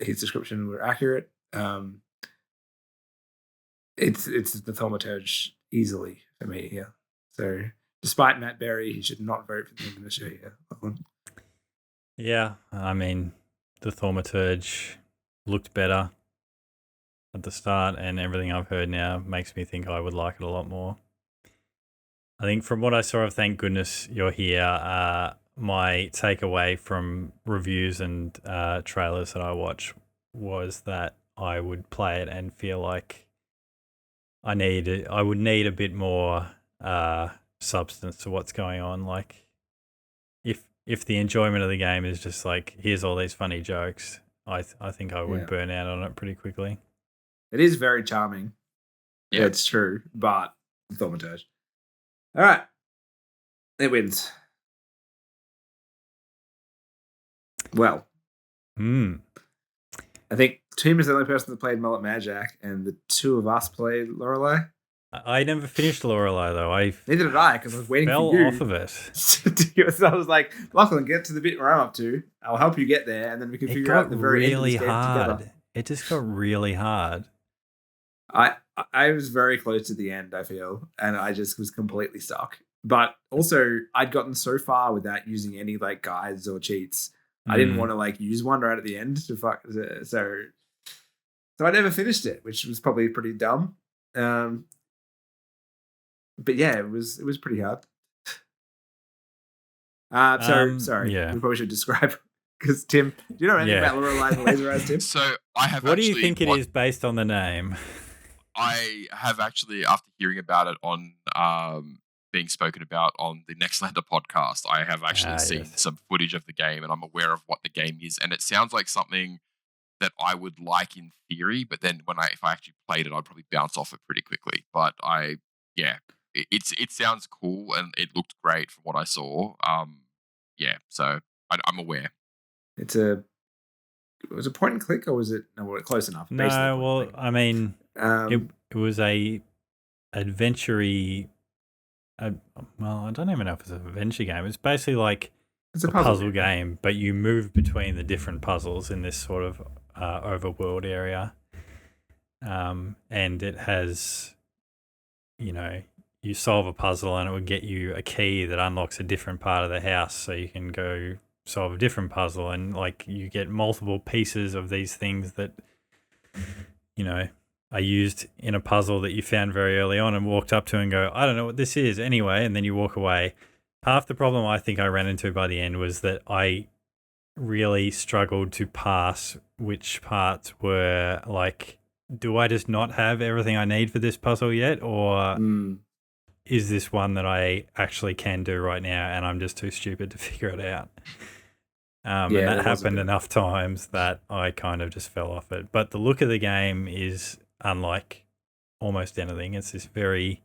His description were accurate. It's the Thaumaturge easily for me here. So despite Matt Berry, he should not vote for him in the show here. Yeah, I mean, the Thaumaturge looked better at the start, and everything I've heard now makes me think I would like it a lot more. I think from what I saw of Thank Goodness You're Here, my takeaway from reviews and trailers that I watched was that I would play it and feel like I would need a bit more substance to what's going on. Like, if the enjoyment of the game is just like, here's all these funny jokes, I think I would burn out on it pretty quickly. It is very charming. Yeah, it's true, but Thaumaturge. All right. It wins. Well. I think Tim is the only person that played Mullet Majak, and the two of us played Lorelei. I never finished Lorelei, though. Neither did I, because I was waiting for you. Fell off of it. So I was like, Lachlan, get to the bit where I'm up to. I'll help you get there, and then we can figure out the very end of this game together. It just got really hard. I was very close to the end, I feel, and I just was completely stuck. But also, I'd gotten so far without using any like guides or cheats. I didn't want to like use one right at the end to fuck. So I never finished it, which was probably pretty dumb. But yeah, it was pretty hard. Sorry, Yeah. we probably should describe because Tim, do you know anything about Lorelei and Laser Eyes, Tim? So I have. What do you think it is based on the name? I have actually, after hearing about it on being spoken about on the Nextlander podcast, I have actually seen some footage of the game, and I'm aware of what the game is, and it sounds like something that I would like in theory, but then if I actually played it, I'd probably bounce off it pretty quickly. But it sounds cool and it looked great from what I saw. So I'm aware. Was it point and click, or was it close enough? No, well, I mean, it was a adventure-y. Well, I don't even know if it's an adventure game. It's basically like it's a puzzle game, but you move between the different puzzles in this sort of overworld area. And it has, you solve a puzzle and it would get you a key that unlocks a different part of the house, so you can go solve a different puzzle, and like you get multiple pieces of these things that are used in a puzzle that you found very early on and walked up to and go, I don't know what this is anyway, and then you walk away. Half the problem I think I ran into by the end was that I really struggled to pass which parts were like, do I just not have everything I need for this puzzle yet, or is this one that I actually can do right now and I'm just too stupid to figure it out? And that happened enough times that I kind of just fell off it. But the look of the game is unlike almost anything. It's this very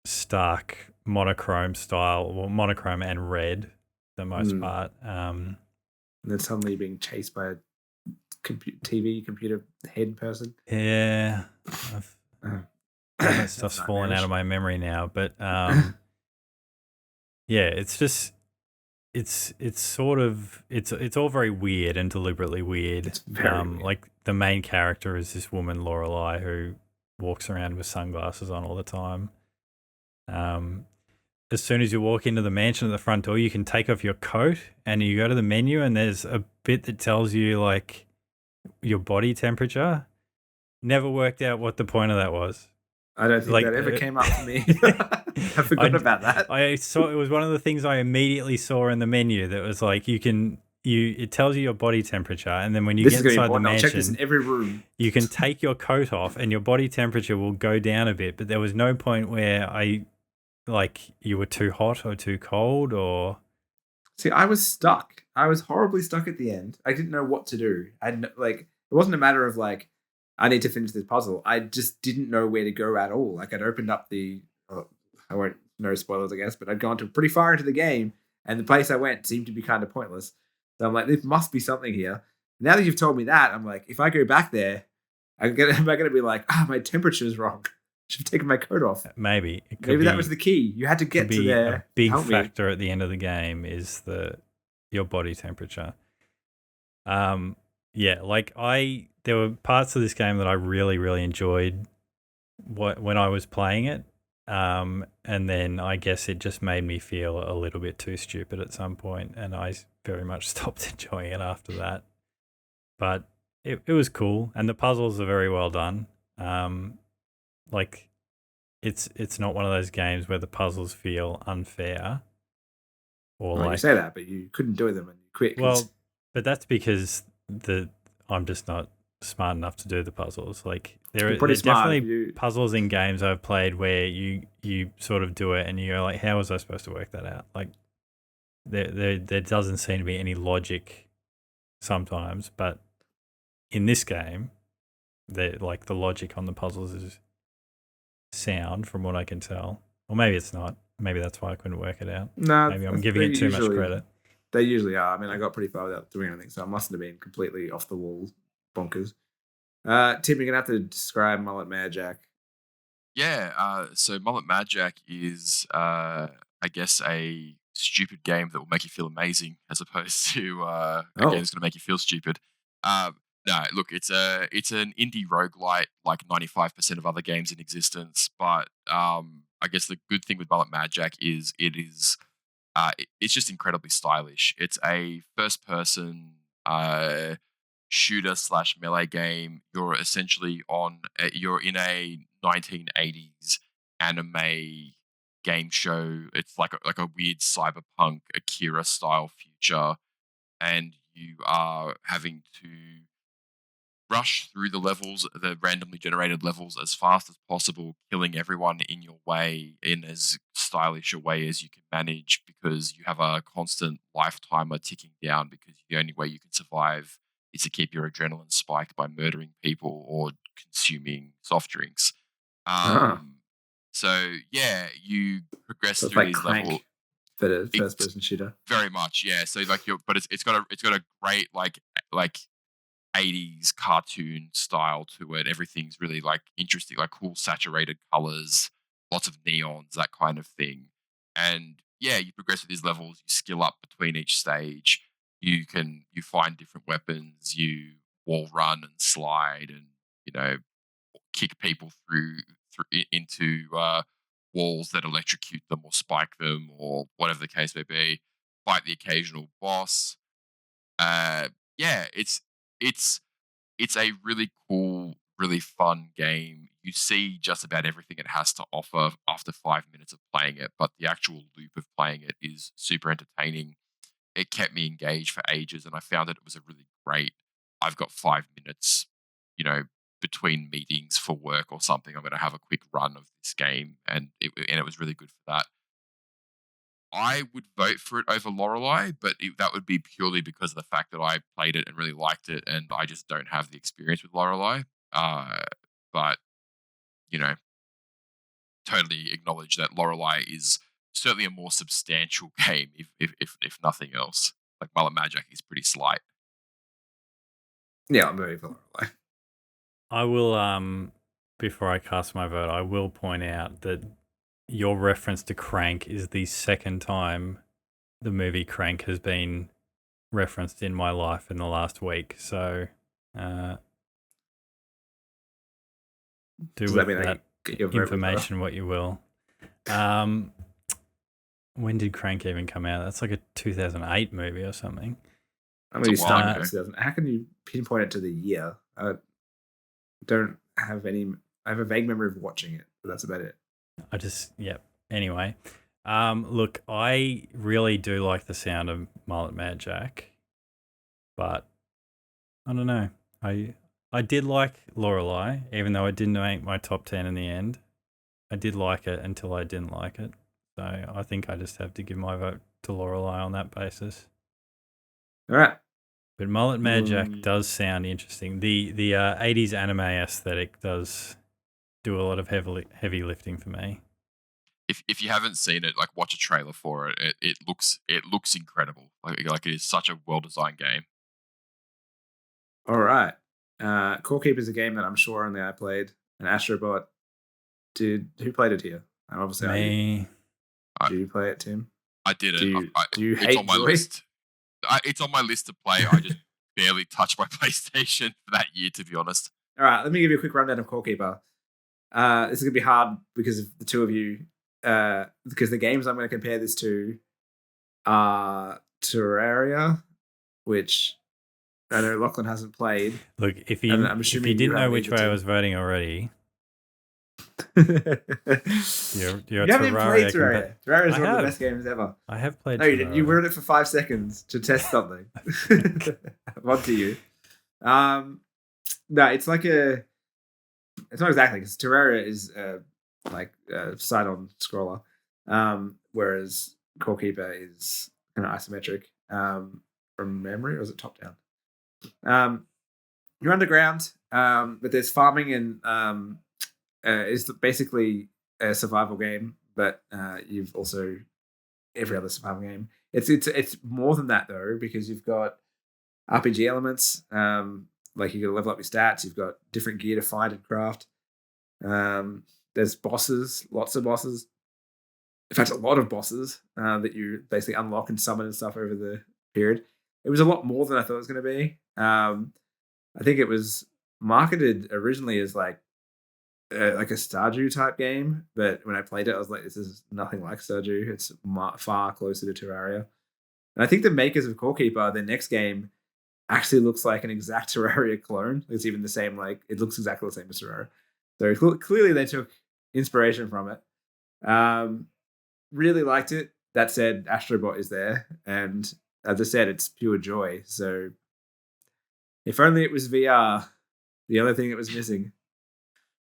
stark monochrome style, well, monochrome and red for the most part. And then suddenly being chased by a computer head person. Yeah. That stuff's fallen out of my memory now. But it's just... It's sort of it's all very weird and deliberately weird. It's very weird. Like the main character is this woman Lorelei who walks around with sunglasses on all the time. As soon as you walk into the mansion at the front door, you can take off your coat and you go to the menu and there's a bit that tells you like your body temperature. Never worked out what the point of that was. I don't think that ever came up for me. I forgot about that. I saw it was one of the things I immediately saw in the menu that was like it tells you your body temperature, and then when you get inside the mansion, I'll check this in every room. You can take your coat off and your body temperature will go down a bit, but there was no point where you were too hot or too cold or... See, I was stuck. I was horribly stuck at the end. I didn't know what to do. It wasn't a matter of like, I need to finish this puzzle. I just didn't know where to go at all. Like I'd opened up I won't, no spoilers, I guess, but I'd gone to pretty far into the game and the place I went seemed to be kind of pointless. So I'm like, there must be something here. Now that you've told me that, I'm like, if I go back there, am I going to be like, my temperature is wrong. I should have taken my coat off. Maybe. Maybe that was the key. You had to get to there. A big factor at the end of the game is your body temperature. There were parts of this game that I really, really enjoyed when I was playing it. And then I guess it just made me feel a little bit too stupid at some point, and I very much stopped enjoying it after that. But it was cool, and the puzzles are very well done. It's not one of those games where the puzzles feel unfair. You say that, but you couldn't do them and you quit. Well, but that's because I'm just not smart enough to do the puzzles. Like there's definitely puzzles in games I've played where you sort of do it and you go like, how was I supposed to work that out? Like there doesn't seem to be any logic sometimes, but in this game, the logic on the puzzles is sound from what I can tell. Or maybe it's not. Maybe that's why I couldn't work it out. No, maybe I'm giving it too much credit. They usually are. I mean, I got pretty far without doing anything, so I mustn't have been completely off the wall bonkers. Tim, you're going to have to describe Mullet Mad Jack. Yeah, so Mullet Mad Jack is, I guess, a stupid game that will make you feel amazing as opposed to a game that's going to make you feel stupid. No, look, it's an indie roguelite like 95% of other games in existence. But I guess the good thing with Mullet Mad Jack is it's just incredibly stylish. It's a first person shooter slash melee game. You're essentially you're in a 1980s anime game show. It's like a weird cyberpunk Akira style future, and you are having to rush through the randomly generated levels as fast as possible, killing everyone in your way in as stylish a way as you can manage, because you have a constant life timer ticking down, because the only way you can survive is to keep your adrenaline spiked by murdering people or consuming soft drinks. Ah. So yeah, you progress So it's through like these Clank levels for the first person shooter. very much, yeah. So like but it's got a great like 80s cartoon style to it. Everything's really like interesting, like cool saturated colors, lots of neons, that kind of thing. And yeah, you progress with these levels, you skill up between each stage. You find different weapons, you wall run and slide, and kick people into walls that electrocute them or spike them or whatever the case may be. Fight the occasional boss. Yeah, it's it's a really cool, really fun game. You see just about everything it has to offer after 5 minutes of playing it, but the actual loop of playing it is super entertaining. It kept me engaged for ages, and I found that it was a really great. I've got 5 minutes, you know, between meetings for work or something. I'm going to have a quick run of this game, and it was really good for that. I would vote for it over Lorelei, but that would be purely because of the fact that I played it and really liked it, and I just don't have the experience with Lorelei. But you know, totally acknowledge that Lorelei is certainly a more substantial game, if nothing else. Like Mullet Magic is pretty slight. Yeah, I'm very for Lorelei. I will, before I cast my vote, I will point out that your reference to Crank is the second time the movie Crank has been referenced in my life in the last week. So do Does with that mean that get your vote with information what you will. When did Crank even come out? That's like a 2008 movie or something. I mean, you It's a while started ago. 2000. How can you pinpoint it to the year? I don't have any. I have a vague memory of watching it, but that's about it. Yep. Anyway, look, I really do like the sound of Mullet Mad Jack, but I don't know. I did like Lorelei, even though it didn't make my top 10 in the end. I did like it until I didn't like it. So I think I just have to give my vote to Lorelei on that basis. All right. But Mullet Mad Jack does sound interesting. The 80s anime aesthetic does do a lot of heavy lifting for me. If you haven't seen it, like watch a trailer for it. It looks incredible. Like it is such a well designed game. All right. Core Keeper is a game that I'm sure only I played. An Astrobot. Who played it here? Obviously, Me. Do you play it, Tim? I did it. Do you it's hate on my Joy? list. It's on my list to play. I just barely touched my PlayStation for that year, to be honest. All right, let me give you a quick rundown of Core Keeper. This is going to be hard because of the two of you. Because the games I'm going to compare this to are Terraria, which I know Lachlan hasn't played. Look, if you didn't know which way I was voting already, you're you haven't even played Terraria. Terraria is one of the best games ever. I have played. No, you didn't. You ruined it for 5 seconds to test something. On to you. No, it's like it's not exactly, because Terraria is like a side-on scroller, whereas Core Keeper is kind of isometric from memory, or is it top-down? You're underground, but there's farming, and it's basically a survival game, but you've also every other survival game. It's more than that though, because you've got RPG elements. Like you got to level up your stats. You've got different gear to find and craft. There's bosses, lots of bosses. In fact, a lot of bosses that you basically unlock and summon and stuff over the period. It was a lot more than I thought it was going to be. I think it was marketed originally as like a Stardew type game, but when I played it, I was like, this is nothing like Stardew. It's far closer to Terraria. And I think the makers of Core Keeper, their next game actually looks like an exact Terraria clone. It's even the same, like it looks exactly the same as Terraria. So clearly they took inspiration from it. Really liked it. That said, Astrobot is there, and as I said, it's pure joy. So if only it was VR, the only thing it was missing.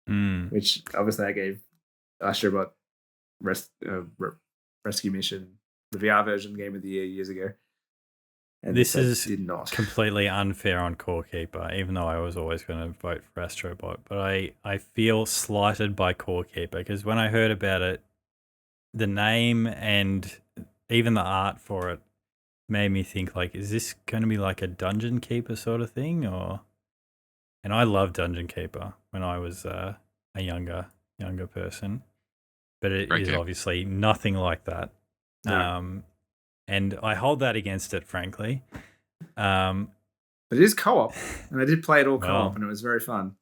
Which obviously I gave Astrobot Rescue Mission, the VR version, Game of the Year years ago. And this is did not. completely unfair on Core Keeper, even though I was always going to vote for Astrobot. But I feel slighted by Core Keeper because when I heard about it, the name and even the art for it made me think, like, is this going to be like a Dungeon Keeper sort of thing? And I loved Dungeon Keeper when I was a younger person, but it is obviously nothing like that. No. And I hold that against it, frankly. But it is co-op, and I did play it all co-op, and it was very fun.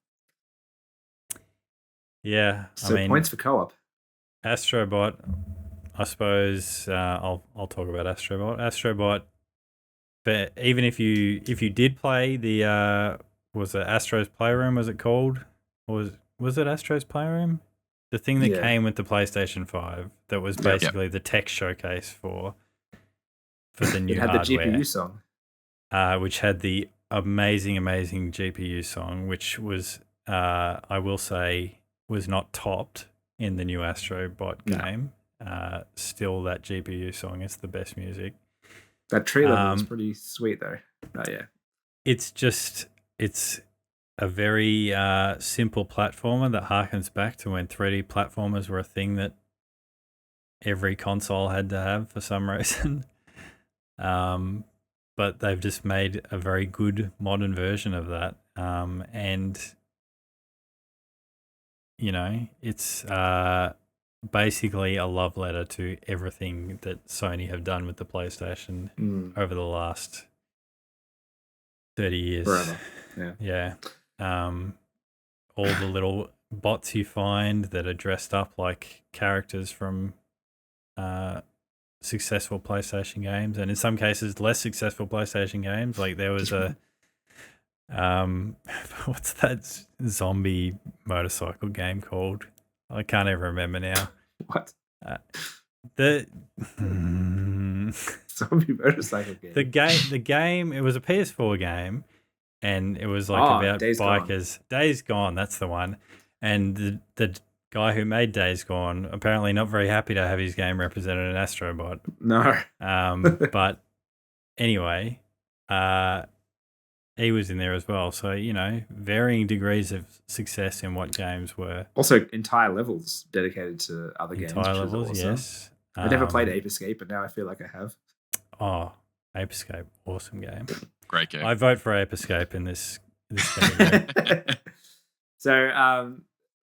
Yeah, so points for co-op. Astrobot, I suppose. I'll talk about Astrobot. Astrobot, but even if you did play the was it Astro's Playroom? Was it called? Or was it Astro's Playroom? The thing that came with the PlayStation 5 that was basically the tech showcase for the new hardware. It had the GPU song. Which had the amazing GPU song, which was, I will say, was not topped in the new Astrobot game. Still, that GPU song is the best music. That tree level is pretty sweet, though. Oh, yeah. It's a very simple platformer that harkens back to when 3D platformers were a thing that every console had to have for some reason. But they've just made a very good modern version of that. And, you know, it's basically a love letter to everything that Sony have done with the PlayStation over the last 30 years. Forever. Yeah. All the little bots you find that are dressed up like characters from successful PlayStation games, and in some cases less successful PlayStation games. Like there was a what's that zombie motorcycle game called? I can't even remember now. What? The zombie motorcycle game. The game. It was a PS4 game, and it was like about Days bikers. Gone. Days Gone, that's the one. And the guy who made Days Gone apparently not very happy to have his game represented in Astrobot. No. But anyway, he was in there as well. So, you know, varying degrees of success in what games were. Also, entire levels dedicated to other games. Entire levels, awesome. Yes. I never played Ape Escape, but now I feel like I have. Oh, Ape Escape, awesome game. Great game. I vote for Ape Escape in this game. So,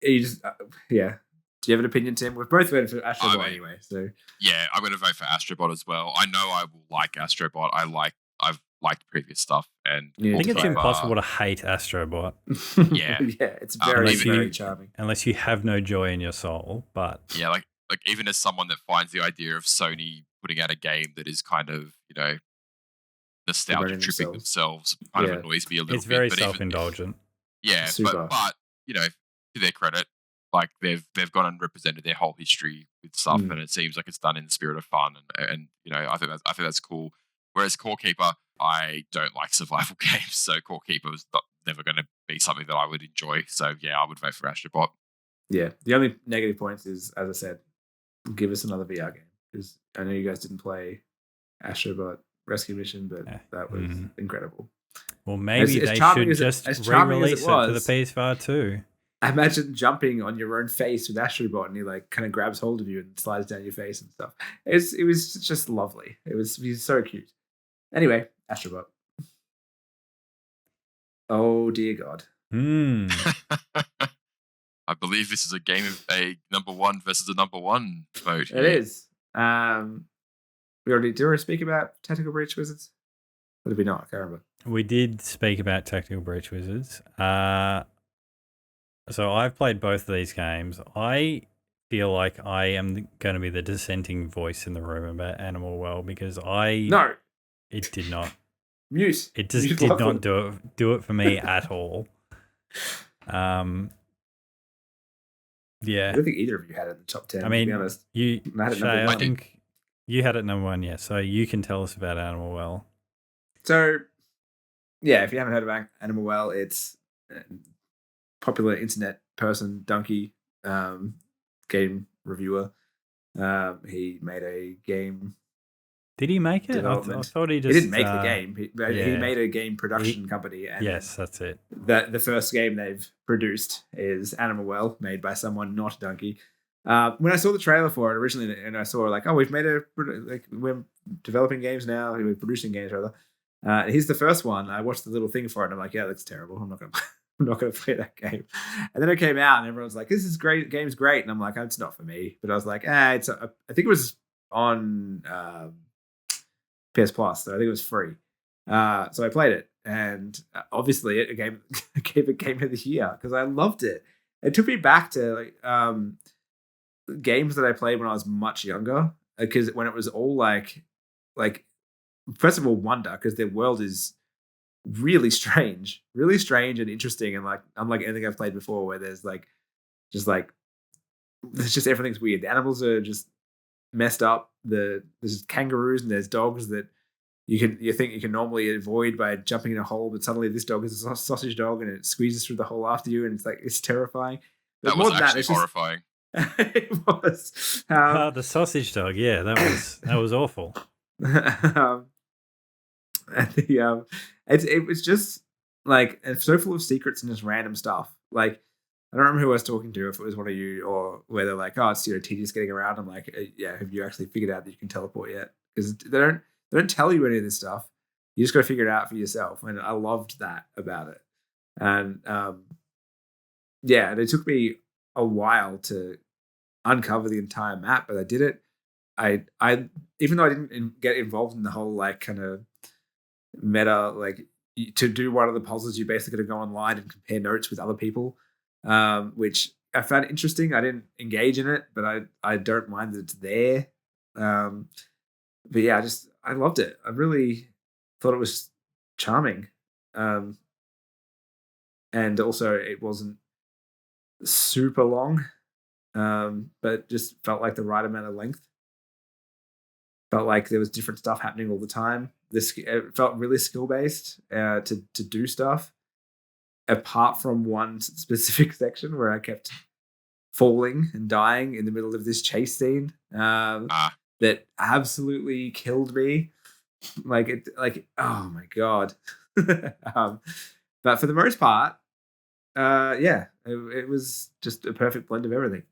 you just, do you have an opinion, Tim? We've both voted for Astrobot anyway. So yeah, I'm going to vote for Astrobot as well. I know I will like Astrobot. I've liked previous stuff, and I think it's impossible to hate Astrobot. Yeah, it's very charming. Unless you have no joy in your soul, but yeah, like even as someone that finds the idea of Sony putting out a game that is kind of, you know, nostalgia tripping themselves kind of annoys me a little bit. It's very self-indulgent. Yeah, but you know, to their credit, like they've gone and represented their whole history with stuff, and it seems like it's done in the spirit of fun, and you know, I think that's cool. Whereas Core Keeper, I don't like survival games, so Core Keeper was never going to be something that I would enjoy. So yeah, I would vote for Astrobot. Yeah, the only negative points is, as I said, give us another VR game, because I know you guys didn't play Astrobot Rescue Mission, but that was incredible. Well, maybe they should just re-release it for the PS5 too. I imagine jumping on your own face with Astrobot, and he like kind of grabs hold of you and slides down your face and stuff. It was just lovely. He's so cute. Anyway, Astrobot. Oh dear God. I believe this is a game of a number one versus a number one vote. It is. We already do speak about Tentacle Breach Wizards. What did we not? I can't remember. We did speak about Tactical Breach Wizards. So I've played both of these games. I feel like I am going to be the dissenting voice in the room about Animal Well because No, it did not. Mute. It just Mute did Lachlan. not do it for me at all. Yeah. I don't think either of you had it in the top 10. I mean, to be honest. you, I had it Shay, number I one. think you had it number one, yeah. So you can tell us about Animal Well. So, yeah, if you haven't heard about Animal Well, it's a popular internet person, Donkey, game reviewer. He made a game. Did he make it? I Development. thought he just. He didn't make the game. He yeah. made a game production company. And yes, that's it. The first game they've produced is Animal Well, made by someone not Donkey. When I saw the trailer for it originally, and I saw like, oh, we're developing games now, we're producing games rather. Here's the first one. I watched the little thing for it, and I'm like, yeah, that's terrible. I'm not gonna play that game. And then it came out, and everyone's like, this is great. Game's great, and I'm like, oh, it's not for me. But I was like, I think it was on PS Plus, so I think it was free. So I played it, and obviously it gave it Game of the Year because I loved it. It took me back to like games that I played when I was much younger, because when it was all like first of all wonder, because their world is really strange and interesting, and like unlike anything I've played before, where there's like everything's weird. The animals are just messed up. There's kangaroos and there's dogs that you think you can normally avoid by jumping in a hole, but suddenly this dog is a sausage dog and it squeezes through the hole after you, and it's like it's terrifying. But that was actually horrifying. It was the sausage dog. Yeah, that was awful. It was just like it's so full of secrets and just random stuff. Like I don't remember who I was talking to, if it was one of you or where they're like, oh, it's tedious getting around. I'm like, yeah, have you actually figured out that you can teleport yet? Because they don't tell you any of this stuff. You just got to figure it out for yourself. And I loved that about it. And yeah, and it took me a while to uncover the entire map, but I did it. I even though I didn't get involved in the whole like kind of meta, like to do one of the puzzles, you basically got to go online and compare notes with other people, which I found interesting. I didn't engage in it, but I don't mind that it's there. But yeah, I loved it. I really thought it was charming, and also it wasn't super long, but just felt like the right amount of length. Felt like there was different stuff happening all the time. It felt really skill based to do stuff. Apart from one specific section where I kept falling and dying in the middle of this chase scene, that absolutely killed me. Oh my god! But for the most part, yeah, it was just a perfect blend of everything.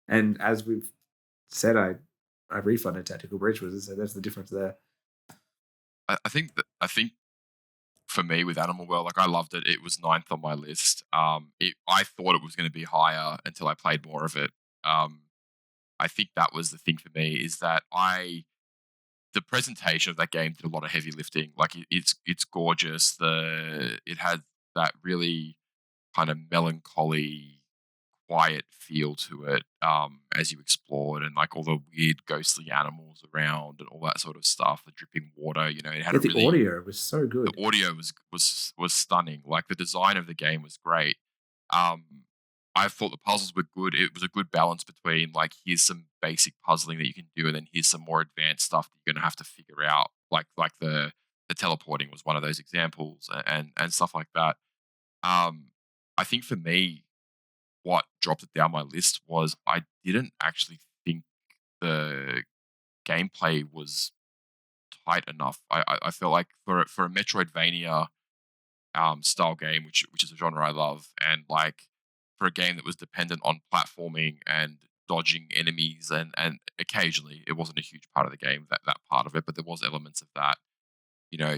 And as we've said, I refunded Tactical Breach Wizards, so that's the difference there. I think for me with Animal Well, like I loved it. It was 9th on my list. I thought it was going to be higher until I played more of it. I think that was the thing for me, is that the presentation of that game did a lot of heavy lifting. Like it's gorgeous. It had that really kind of melancholy, quiet feel to it as you explored, and like all the weird ghostly animals around and all that sort of stuff, the dripping water, it had the audio was so good. The audio was stunning. Like the design of the game was great. I thought the puzzles were good. It was a good balance between like, here's some basic puzzling that you can do, and then here's some more advanced stuff that you're going to have to figure out. Like the teleporting was one of those examples, and stuff like that. I think for me, what dropped it down my list was I didn't actually think the gameplay was tight enough. I felt like for a Metroidvania style game, which is a genre I love, and like for a game that was dependent on platforming and dodging enemies, and occasionally it wasn't a huge part of the game, that part of it, but there was elements of that,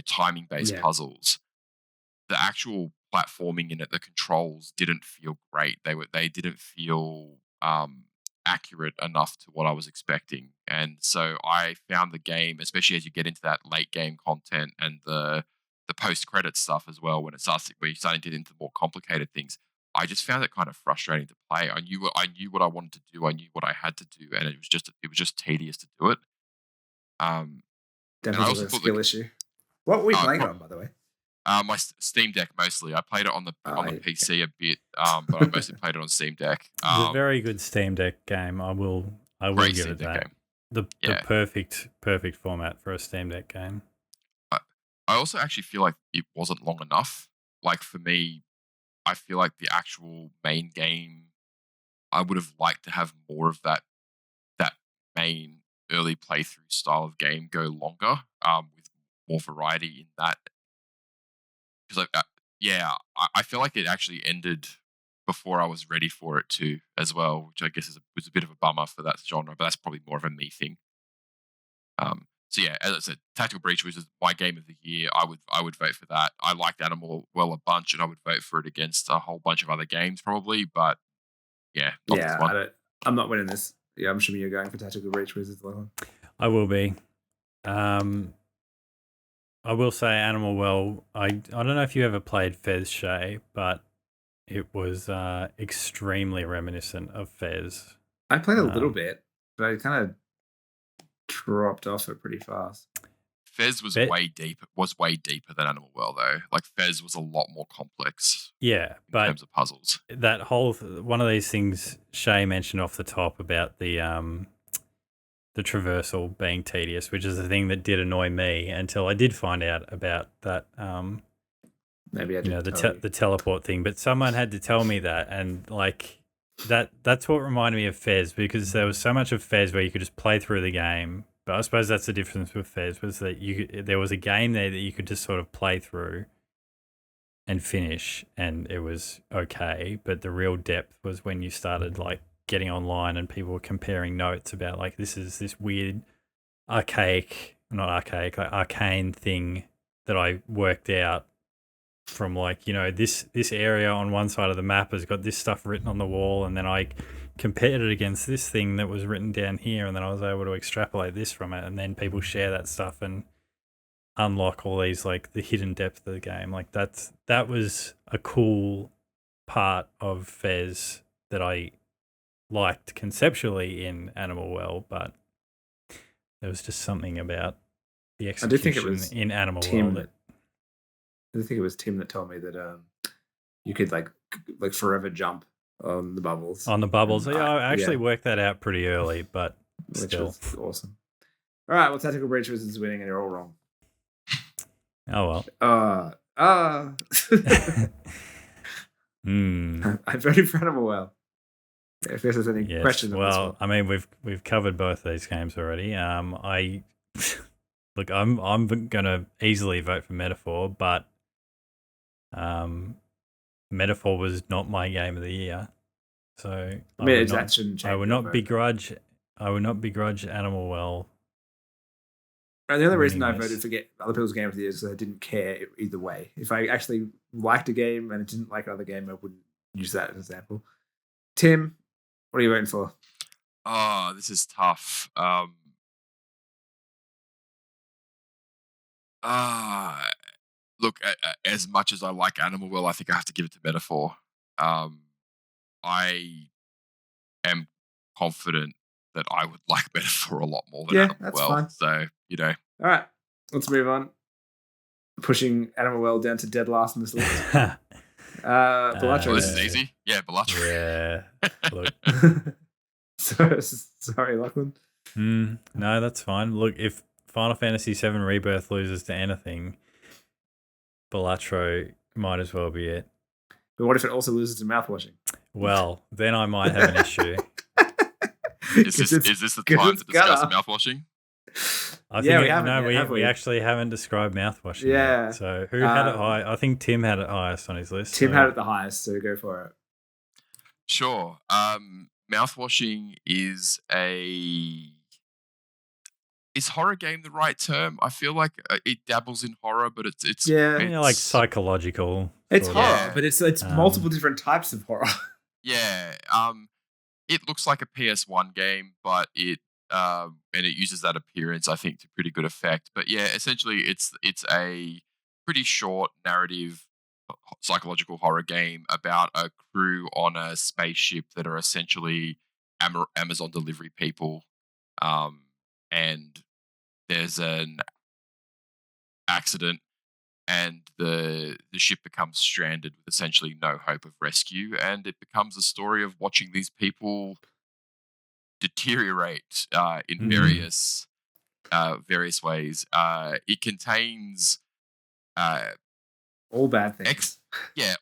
timing based puzzles. The actual platforming in it, the controls didn't feel great. They didn't feel accurate enough to what I was expecting. And so I found the game, especially as you get into that late game content and the post credit stuff as well, when you're starting to get into more complicated things. I just found it kind of frustrating to play. I knew what I wanted to do. I knew what I had to do, and it was just tedious to do it. Definitely a skill issue. What were we playing on, by the way? My Steam Deck mostly. I played it on the PC a bit, but I mostly played it on Steam Deck. It's a very good Steam Deck game. I will give it that. The perfect format for a Steam Deck game. I also actually feel like it wasn't long enough. Like for me, I feel like the actual main game, I would have liked to have more of that main early playthrough style of game go longer, with more variety in that. Because I feel like it actually ended before I was ready for it to as well, which I guess was a bit of a bummer for that genre, but that's probably more of a me thing. So yeah, as I said, Tactical Breach was my game of the year. I would vote for that. I liked Animal Well a bunch, and I would vote for it against a whole bunch of other games probably. But yeah, not this one. I'm not winning this. Yeah, I'm assuming you're going for Tactical Breach Wizards. I will be. I will say Animal Well. I don't know if you ever played Fez, Shay, but it was extremely reminiscent of Fez. I played a little bit, but I kind of dropped off it pretty fast. Fez was way deeper than Animal Well though. Like Fez was a lot more complex. Yeah, in terms of puzzles. That whole one of these things Shay mentioned off the top about the traversal being tedious, which is the thing that did annoy me until I did find out about that. Maybe I did the teleport thing, but someone had to tell me that, and like that's what reminded me of Fez, because there was so much of Fez where you could just play through the game. But I suppose that's the difference with Fez, was that there was a game there that you could just sort of play through and finish, and it was okay. But the real depth was when you started like getting online and people were comparing notes about like this weird arcane thing that I worked out from like, this area on one side of the map has got this stuff written on the wall, and then I compared it against this thing that was written down here, and then I was able to extrapolate this from it, and then people share that stuff and unlock all these like the hidden depth of the game. Like that was a cool part of Fez that I liked conceptually in Animal Well, but there was just something about the execution in Animal Well that I think it was Tim that told me that you could like forever jump on the bubbles. On the bubbles. I actually worked that out pretty early, but which was awesome. All right, well, Tactical Breach is winning, and you're all wrong. Oh, well. I voted for Animal Well. If there's any questions. Well, I mean, we've covered both these games already. Look, I'm gonna easily vote for Metaphor, but Metaphor was not my game of the year, so I would not begrudge Animal Well. And the only reason I voted for other people's game of the year is because I didn't care either way. If I actually liked a game and didn't like another game, I wouldn't use that as an example. Tim, what are you voting for? Oh, this is tough. Look, as much as I like Animal Well, I think I have to give it to Metaphor. I am confident that I would like Metaphor a lot more than Animal Well. Fine. So, All right, let's move on. Pushing Animal Well down to dead last in this list. Balatro. This is easy. Yeah, Balatro. Yeah. Look. Sorry, Lachlan. No, that's fine. Look, if Final Fantasy VII Rebirth loses to anything, Balatro might as well be it. But what if it also loses to mouthwashing? Well, then I might have an issue. Is this the time to discuss mouthwashing? We actually haven't described mouthwashing yet. So who had it high? I think Tim had it highest on his list. Tim had it the highest, so go for it. Sure. Mouthwashing is Is horror game the right term? I feel like it dabbles in horror, but it's like psychological. It's horror, but it's multiple different types of horror. Yeah. it looks like a PS1 game, but and it uses that appearance, I think, to pretty good effect. But yeah, essentially, it's a pretty short narrative psychological horror game about a crew on a spaceship that are essentially Amazon delivery people, and there's an accident and the ship becomes stranded with essentially no hope of rescue, and it becomes a story of watching these people deteriorate in various ways. It contains all bad things.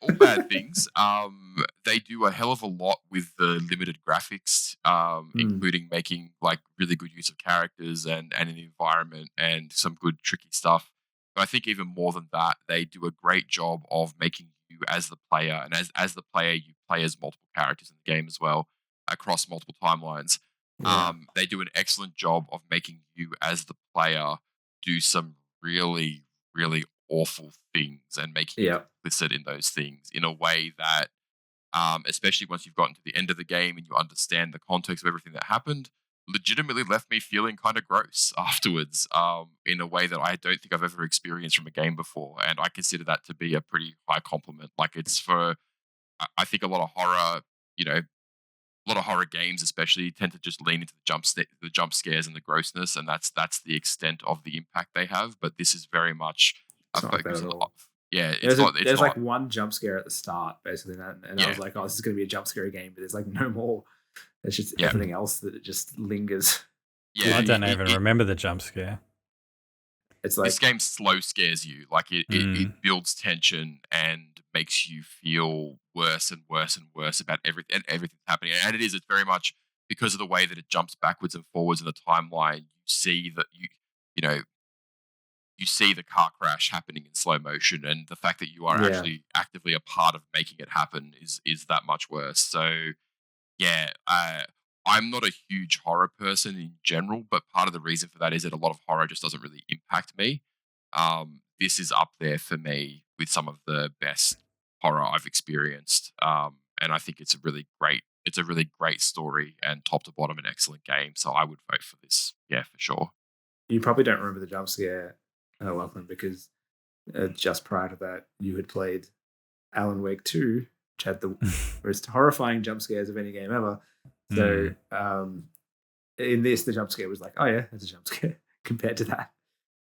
All bad things. They do a hell of a lot with the limited graphics, including making like really good use of characters and an environment and some good tricky stuff. But I think even more than that, they do a great job of making you as the player, and as the player, you play as multiple characters in the game as well across multiple timelines. Yeah. They do an excellent job of making you as the player do some really, really awful things and making you complicit in those things in a way that, especially once you've gotten to the end of the game and you understand the context of everything that happened, legitimately left me feeling kind of gross afterwards, in a way that I don't think I've ever experienced from a game before. And I consider that to be a pretty high compliment. Like, it's for, I think a lot of horror, a lot of horror games especially tend to just lean into the jump scares and the grossness, and that's the extent of the impact they have. But this is very much a focus on there's like one jump scare at the start, basically, and I was like, oh, this is going to be a jump scare game, but there's like no more. It's just everything else that just lingers. Yeah, I don't even remember the jump scare. It's like this game slow scares you. Like it builds tension and makes you feel worse and worse and worse about everything happening. And it's very much because of the way that it jumps backwards and forwards in the timeline. You see that you see the car crash happening in slow motion, and the fact that you are actually actively a part of making it happen is that much worse. So yeah, I'm not a huge horror person in general, but part of the reason for that is that a lot of horror just doesn't really impact me. This is up there for me with some of the best horror I've experienced, and I think it's a really great story and top to bottom an excellent game. So I would vote for this, for sure. You probably don't remember the jump scare, Lachlan, because just prior to that, you had played Alan Wake 2, which had the most horrifying jump scares of any game ever. So in this, the jump scare was like, oh yeah, it's a jump scare compared to that.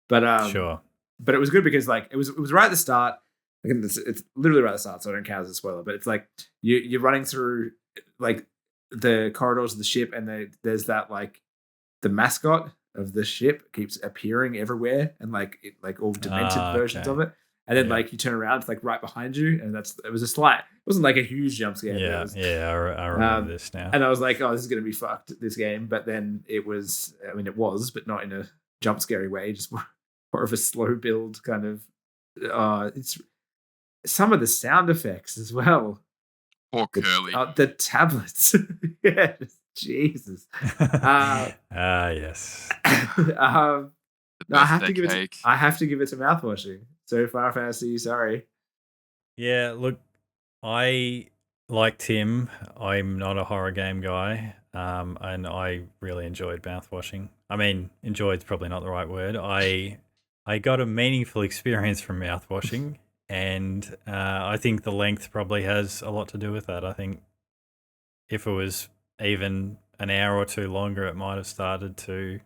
But sure. But it was good because like it was right at the start. Like it's literally right at the start, so I don't count as a spoiler. But it's like you're running through like the corridors of the ship, and there's that like the mascot of the ship keeps appearing everywhere, and like all demented versions of it. And then like you turn around, it's like right behind you, and it was a slight. It wasn't like a huge jump scare. I remember this now. And I was like, oh, this is going to be fucked, this game. But then it was, it was, but not in a jump scary way, just more of a slow build kind of. It's some of the sound effects as well. Poor Curly. The tablets. Yes, Jesus. Yes. No, I have to give it. I have to give it to mouthwashing. So Final Fantasy, sorry. Yeah, look, I like Tim. I'm not a horror game guy, and I really enjoyed mouthwashing. I mean, enjoyed's probably not the right word. I got a meaningful experience from mouthwashing, and I think the length probably has a lot to do with that. I think if it was even an hour or two longer, it might have started to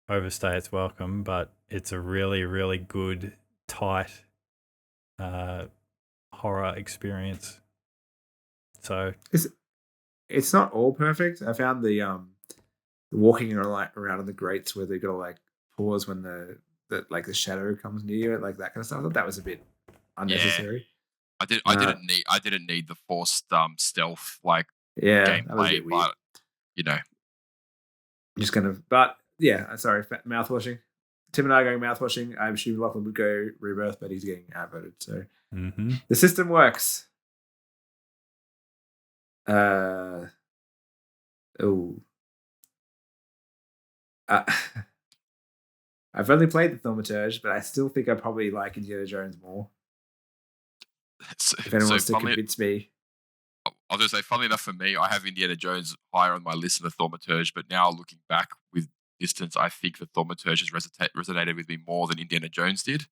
overstay its welcome, but it's a really, really good, tight horror experience. So it's not all perfect. I found the walking around on the grates where they gotta like pause when the shadow comes near you, like that kind of stuff. I thought that was a bit unnecessary. Yeah. I didn't need the forced stealth gameplay, but just kind of. But yeah, sorry, mouthwashing. Tim and I are going mouthwashing. I'm assuming Lachlan would go Rebirth, but he's getting outvoted. So the system works. I've only played the Thaumaturge, but I still think I probably like Indiana Jones more. If anyone wants to convince me. I was going to say, funnily enough for me, I have Indiana Jones higher on my list than the Thaumaturge, but now looking back with distance, I think the Thaumaturge has resonated with me more than Indiana Jones did.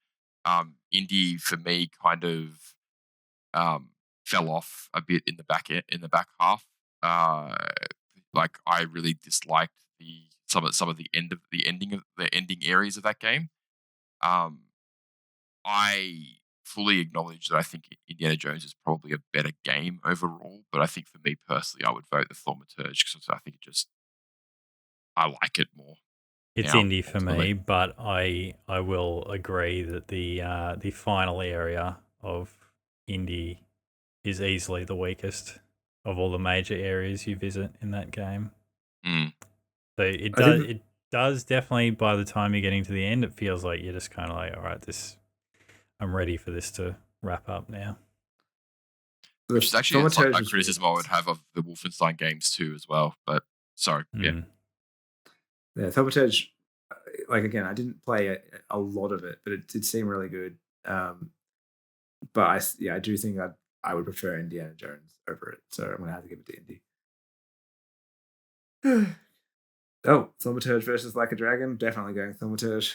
Indy, for me, kind of fell off a bit in the back half. Like I really disliked some of the ending areas of that game. I fully acknowledge that I think Indiana Jones is probably a better game overall, but I think for me personally, I would vote the Thaumaturge because I think I like it more. It's now, indie for me, but I will agree that the final area of indie is easily the weakest of all the major areas you visit in that game. Mm. So it does definitely, by the time you're getting to the end, it feels like you're just kind of like, all right, I'm ready for this to wrap up now. Which is actually a criticism I would have of the Wolfenstein games too as well. But sorry, yeah. Yeah, Thaumaturge, like again, I didn't play a lot of it, but it did seem really good. But I do think I would prefer Indiana Jones over it, so I'm gonna have to give it to Indy. Oh, Thaumaturge versus Like a Dragon, definitely going Thaumaturge.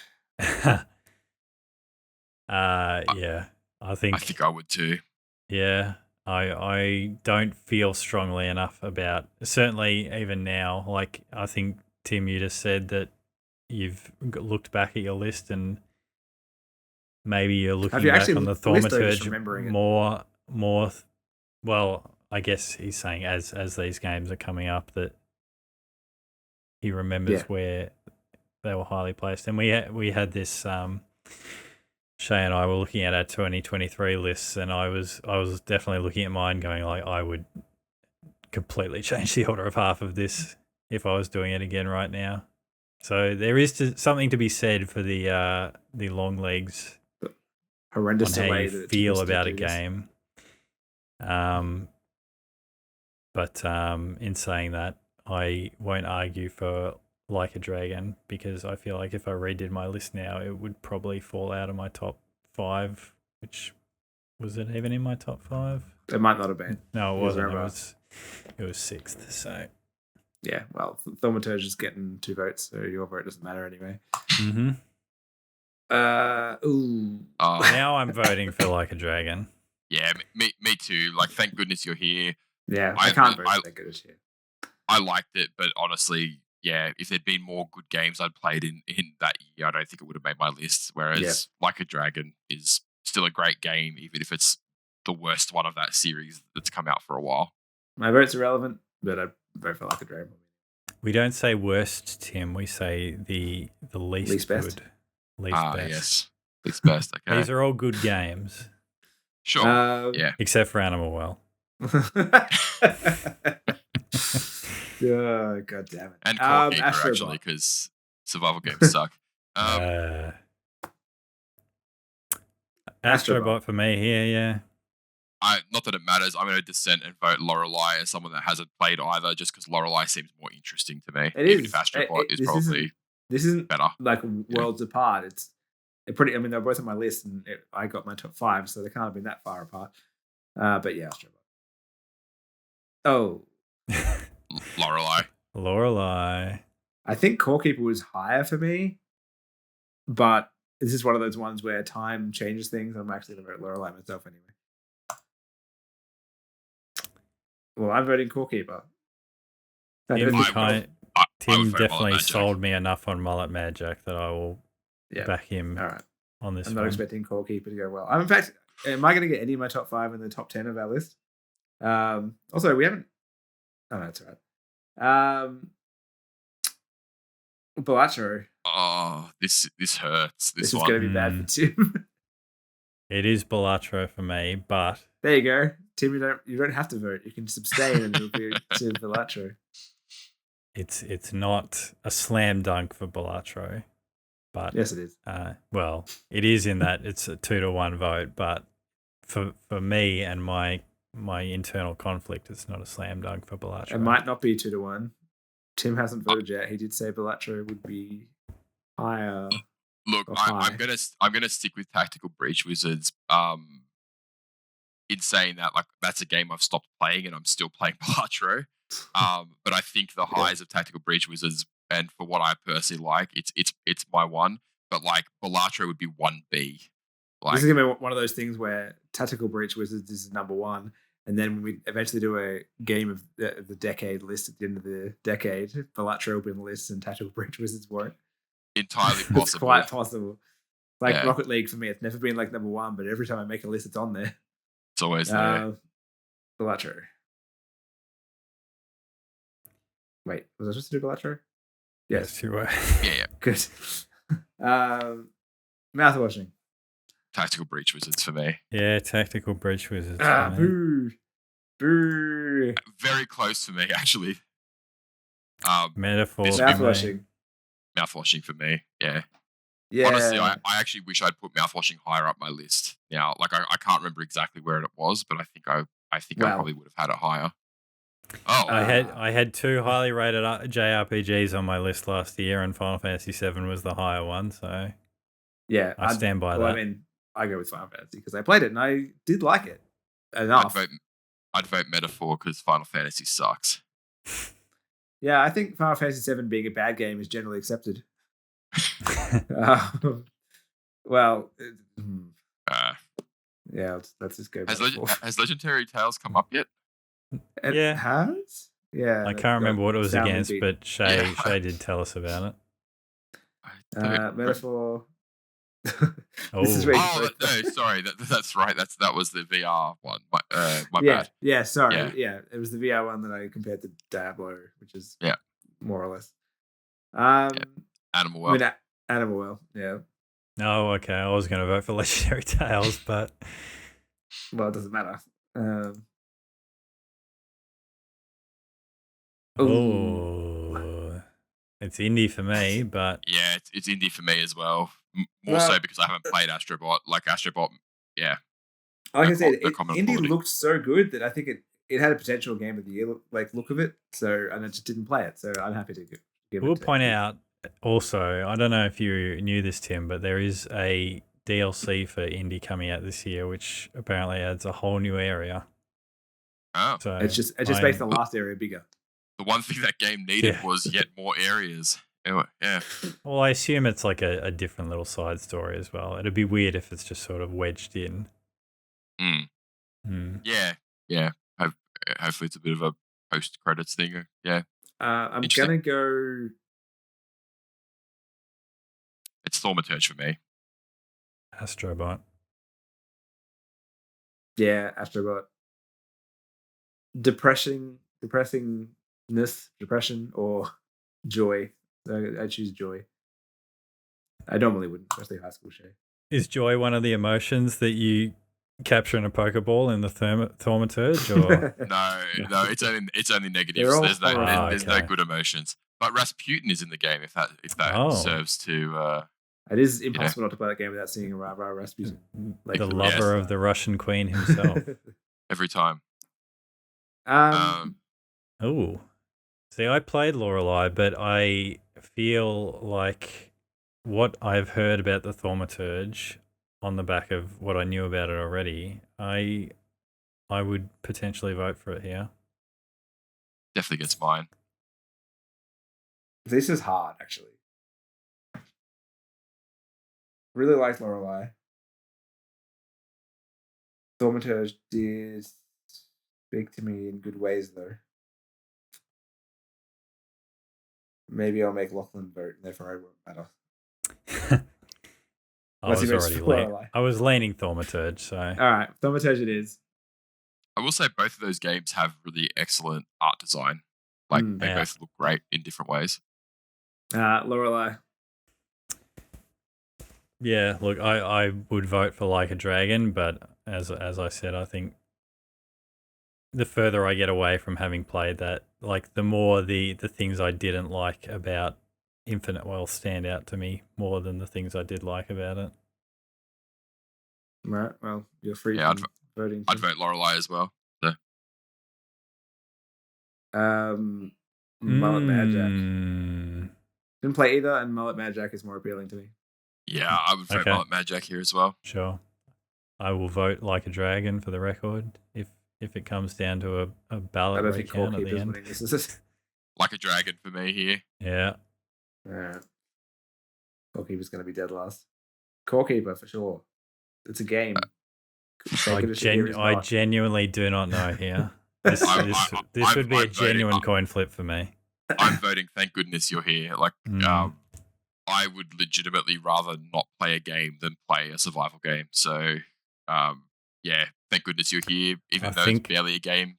Yeah, I think I would too. Yeah, I don't feel strongly enough about, certainly even now. Like I think Tim, you just said that you've looked back at your list and maybe you're looking back on the Thaumaturge more. Well, I guess he's saying as these games are coming up that he remembers where they were highly placed, and we had this. Shay and I were looking at our 2023 lists, and I was definitely looking at mine, going like, I would completely change the order of half of this if I was doing it again right now. So there is something to be said for the long legs, horrendous on how delay you feel about a game. But in saying that, I won't argue for Like a Dragon, because I feel like if I redid my list now, it would probably fall out of my top 5, which was it even in my top 5? It might not have been. No, it wasn't. It was 6th. So yeah, well, Thaumaturge is getting 2 votes, so your vote doesn't matter anyway. Mm-hmm. Now I'm voting for Like a Dragon. Yeah, me too. Like, thank goodness you're here. Yeah, I can't vote thank goodness here. I liked it, but honestly, yeah, if there'd been more good games I'd played in that year, I don't think it would have made my list. Whereas Like a Dragon is still a great game, even if it's the worst one of that series that's come out for a while. My vote's irrelevant, but I vote for Like a Dragon. We don't say worst, Tim. We say the least best. good. Least best. Yes. Least best, okay. These are all good games. Sure, yeah. Except for Animal Well. Oh, God damn it. And Core Keeper, actually, because survival games suck. Astrobot for me here, yeah. Not that it matters. I'm going to dissent and vote Lorelei as someone that hasn't played either, just because Lorelei seems more interesting to me. Even if Astrobot is probably this isn't better. Like worlds apart. It's pretty. I mean, they're both on my list, and I got my top 5, so they can't have been that far apart. But yeah, Astrobot. Oh. Lorelei. I think Core Keeper was higher for me, but this is one of those ones where time changes things. I'm actually going to vote Lorelei myself anyway. Well, I'm voting Core Keeper. Tim definitely sold me enough on Mullet Magic that I will back him on this one. I'm not expecting Core Keeper to go well. In fact, am I going to get any of my top 5 in the top 10 of our list? Also, we haven't... Oh, no, that's all right. Balatro. Oh, this hurts. This is going to be bad for Tim. It is Balatro for me, but... There you go. Tim, you don't have to vote. You can just abstain and it'll be to Balatro. It's not a slam dunk for Balatro, but... Yes, it is. Well, it is in that it's a 2-1 vote, but for me and my internal conflict, it's not a slam dunk for Balatro. It might not be 2-1. Tim hasn't voted yet. He did say Balatro would be higher. Look, I'm gonna stick with Tactical Breach Wizards. in saying that, like, that's a game I've stopped playing and I'm still playing Balatro. But I think the highs of Tactical Breach Wizards, and for what I personally like, it's my one. But like Balatro would be 1B. Like, this is gonna be one of those things where Tactical Breach Wizards is number one, and then when we eventually do a game of the decade list at the end of the decade, Balatro will be on the list and Tactical Breach Wizards won't. entirely possible. It's quite possible. Like Yeah. Rocket League for me, it's never been like number one, but every time I make a list, it's on there. It's always there. Balatro. Wait, was I supposed to do Balatro? Yes, you were. Yeah. good. Mouthwashing. Tactical Breach Wizards for me. Yeah, Tactical Breach Wizards. Boo. Boo. Very close for me, actually. Metaphor. This- Mouthwashing. Mouthwashing for me. Yeah. Yeah. Honestly, I actually wish I'd put Mouthwashing higher up my list. Now, like I can't remember exactly where it was, but I think I Wow. probably would have had it higher. Oh, I had 2 highly rated JRPGs on my list last year, and Final Fantasy VII was the higher one. So yeah. I stand by well, that. I mean, I go with Final Fantasy because I played it and I did like it enough. I'd vote Metaphor because Final Fantasy sucks. Yeah, I think Final Fantasy VII being a bad game is generally accepted. Well, yeah, let's just go. Has Legendary Tales come up yet? It Yeah. has. Yeah, I can't remember what it was soundly against, beat. but Shay did tell us about it. Metaphor. Oh, This is where Oh no, sorry, that's right. That was the VR one. My bad. Yeah, sorry. Yeah. Yeah, it was the VR one that I compared to Diablo, which is more or less. Animal World. I mean, Animal World. Yeah. oh, okay. I was going to vote for Legendary Tales, but Well, it doesn't matter. oh, it's indie for me. But Yeah, it's indie for me as well. More so because I haven't played Astrobot. Like Astrobot, yeah. Like I No said, comment Indie quality. looked so good that I think it had a potential game of the year look of it. So, and I just didn't play it. So I'm happy to give it. we'll to point out also, I don't know if you knew this, Tim, but there is a DLC for indie coming out this year, which apparently adds a whole new area. Oh, So It just makes the last area bigger. the one thing that game needed Yeah. was yet more areas. Anyway, yeah. Well, I assume it's like a different little side story as well. It'd be weird if it's just sort of wedged in. Yeah. Hopefully it's a bit of a post credits thing. Yeah, I'm Interesting. gonna go. it's Thaumaturge for me. Astrobot. Yeah, Astrobot. Depression or joy. I choose joy. I normally wouldn't, especially high school Shay. Is joy one of the emotions that you capture in a Pokeball in the Thaumaturge? Or No, it's only negatives. They're all There's no horrible. there's no good emotions. But Rasputin is in the game if that Oh. serves to It is impossible not to play that game without seeing a Rah Rasputin. Like the the lover yes. of the Russian queen himself. every time. um, Oh, see, I played Lorelei, but I feel like what I've heard about the Thaumaturge on the back of what I knew about it already, I would potentially vote for it here. Definitely gets mine. this is hard actually. Really liked Lorelei. Thaumaturge did speak to me in good ways though. Maybe I'll make Lachlan vote, and therefore I won't matter. Unless he votes for Lorelei. I was leaning Thaumaturge, so All right, Thaumaturge it is. I will say both of those games have really excellent art design. Like they Yeah. both look great in different ways. Lorelei. yeah. Look, I would vote for Like a Dragon, but as I said, I think the further I get away from having played that, like the more the things I didn't like about Infinite Wealth stand out to me more than the things I did like about it. Right. Well, you're free Yeah, from voting. I'd vote Lorelei as well. Mullet Madjack. Mm. Didn't play either, and Mullet Madjack is more appealing to me. Yeah, I would vote Okay. Mullet Madjack here as well. Sure. I will vote like a dragon for the record if it comes down to a I ballot don't think recount at the Corekeeper's end. winning this. Is Like a dragon for me here. Yeah. Corekeeper's going to be dead last. Corekeeper for sure. It's a game. I genuinely do not know here. This would be a genuine coin flip for me. I'm voting. Thank goodness you're here. Like, I would legitimately rather not play a game than play a survival game. So, yeah, thank goodness you're here, even though it's barely a game.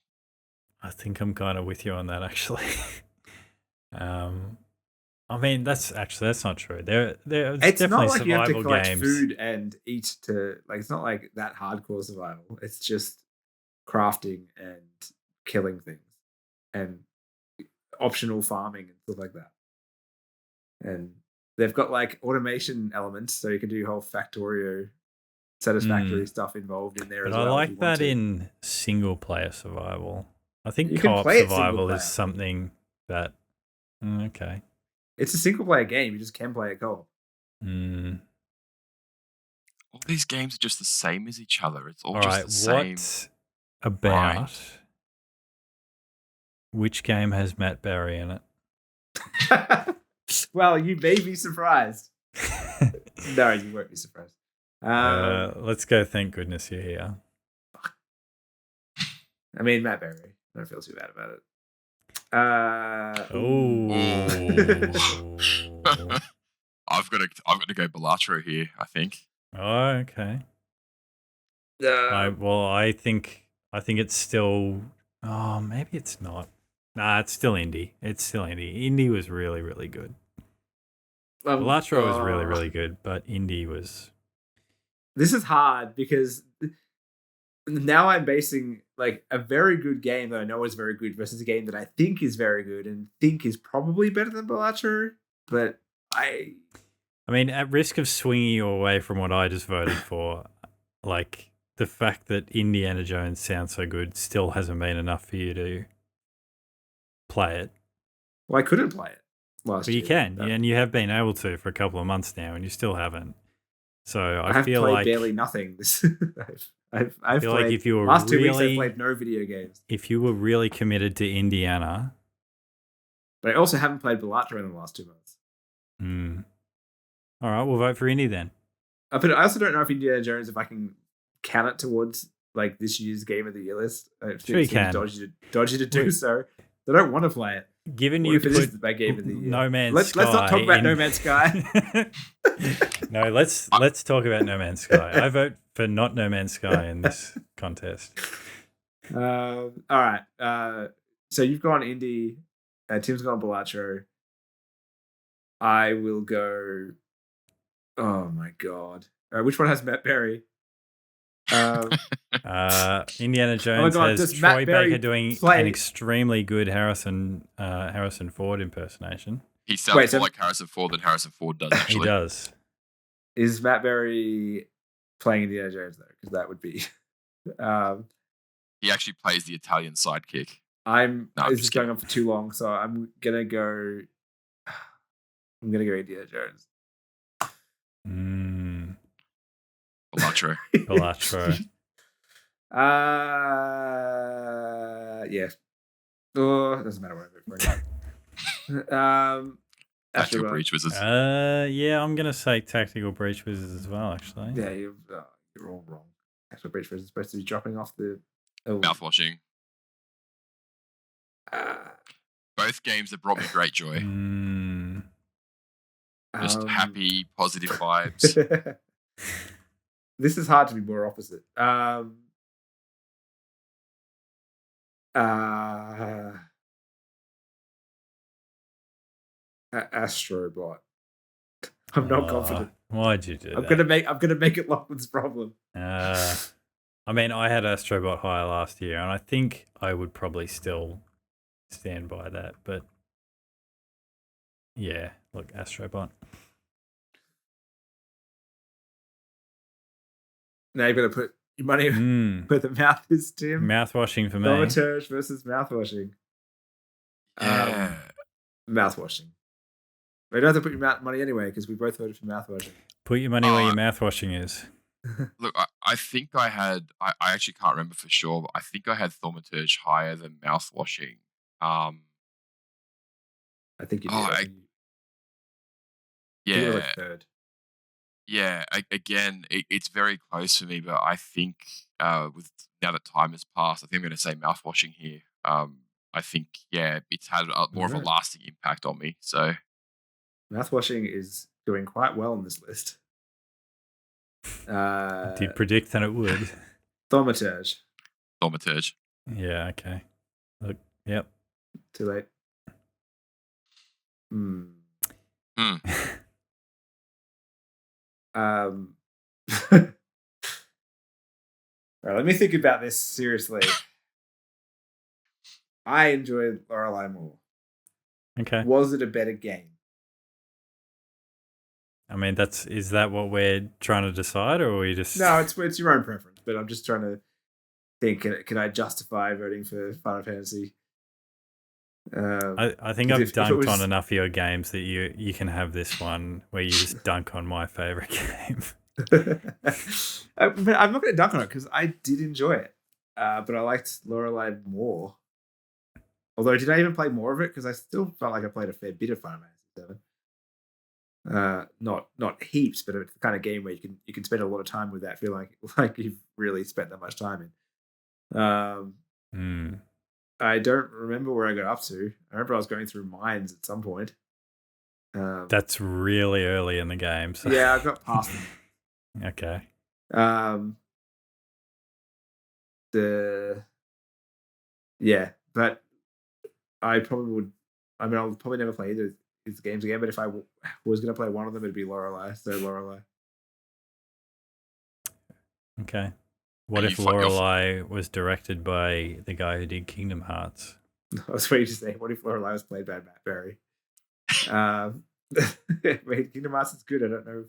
I think I'm kind of with you on that, actually. I mean, that's not true. It's not like you have to collect games. food and eat to like. It's not like that hardcore survival. It's just crafting and killing things and optional farming and stuff like that. And they've got like automation elements, so you can do whole Factorio satisfactory stuff involved in there. But as well. I like that in single player survival. I think you co-op survival is something that okay. It's a single player game. You just can play a co-op. All these games are just the same as each other. It's all just the same. What about which game has Matt Berry in it? Well, you may be surprised. No, you won't be surprised. Let's go. Thank goodness you're here. I mean, Matt Berry. I don't feel too bad about it. I've got to go Bellatrix here, I think. Oh, okay. I think it's still. Oh, maybe it's not. Nah, it's still indie. Indie was really, really good. Bellatrix was really, really good, but indie was. This is hard because now I'm basing like a very good game that I know is very good versus a game that I think is very good and think is probably better than Bellatrix, but I mean, at risk of swinging you away from what I just voted for, like the fact that Indiana Jones sounds so good still hasn't been enough for you to play it. Well, I couldn't play it last year. But you can, and you have been able to for a couple of months now, and you still haven't. So I feel played like barely nothing. I've feel played, like if you were last 2 really, weeks I've played no video games. If you were really committed to Indiana, but I also haven't played Bellatrix in the last 2 months. All right, we'll vote for Indy then. But I also don't know if Indiana Jones, if I can count it towards like this year's Game of the Year list. Sure you can. Dodgy to do so. I don't want to play it. Given you put my Game of the Year. No Man's Sky. Let's not talk about No Man's Sky. No, let's talk about No Man's Sky. I vote for not No Man's Sky in this contest. All right. So you've gone indie. Tim's gone Bellatrix. I will go. Oh my god! Which one has Matt Berry? Indiana Jones has Troy Baker doing an extremely good Harrison Ford impersonation. He sounds more like Harrison Ford than Harrison Ford does, actually. He does. Is Matt Berry playing Indiana Jones, though? Because that would be... he actually plays the Italian sidekick. This is going on for too long, so I'm going to go... Indiana Jones. Bellatrix. Yeah. Oh, it doesn't matter what I vote for. Tactical Breach Wizards. Yeah, I'm gonna say Tactical Breach Wizards as well. Actually, yeah, you're all wrong. Tactical Breach Wizards is supposed to be dropping off the mouthwashing. Both games have brought me great joy. Just happy, positive vibes. This is hard to be more opposite. Astrobot. I'm not confident. Why'd you do that? I'm gonna make it Lachlan's problem. I mean, I had Astrobot high last year, and I think I would probably still stand by that. But yeah, look, Astrobot. Now you're gonna put your money where the mouth is, Tim. Mouthwashing for me. Thaumaturge versus mouthwashing. Mouthwashing. But you don't have to put your money anyway because we both voted for mouthwashing. Put your money where your mouthwashing is. Look, I think I had. I actually can't remember for sure, but I think I had Thaumaturge higher than mouthwashing. I think you did. Oh, I I, think it was like yeah, third. yeah. Again, it's very close for me, but I think with now that time has passed, I think I'm going to say mouthwashing here. I think it's had more of a Alright. lasting impact on me. So Mouthwashing is doing quite well on this list. Did predict that it would. Thaumaturge. Thaumaturge. Yeah, okay. Look, yep. Too late. Hmm. All right, let me think about this seriously. I enjoyed Lorelei more. Okay. Was it a better game? I mean, is that what we're trying to decide, or are we just... No, it's your own preference, but I'm just trying to think, can I justify voting for Final Fantasy? I think I've dunked on enough of your games that you can have this one where you just dunk on my favorite game. But I'm not going to dunk on it because I did enjoy it, but I liked Lorelei more. Although, did I even play more of it? Because I still felt like I played a fair bit of Final Fantasy VII. Not heaps, but it's the kind of game where you can spend a lot of time with that. Feel like you've really spent that much time in. I don't remember where I got up to. I remember I was going through mines at some point. That's really early in the game. So. Yeah, I got past them. Okay. But I probably would. I mean, I'll probably never play either of these games again. But if I was going to play one of them, it'd be Lorelei. So Lorelei. Okay. What if Lorelei was directed by the guy who did Kingdom Hearts? I was waiting to say, what if Lorelei was played by Matt Berry? Wait, Kingdom Hearts is good. I don't know.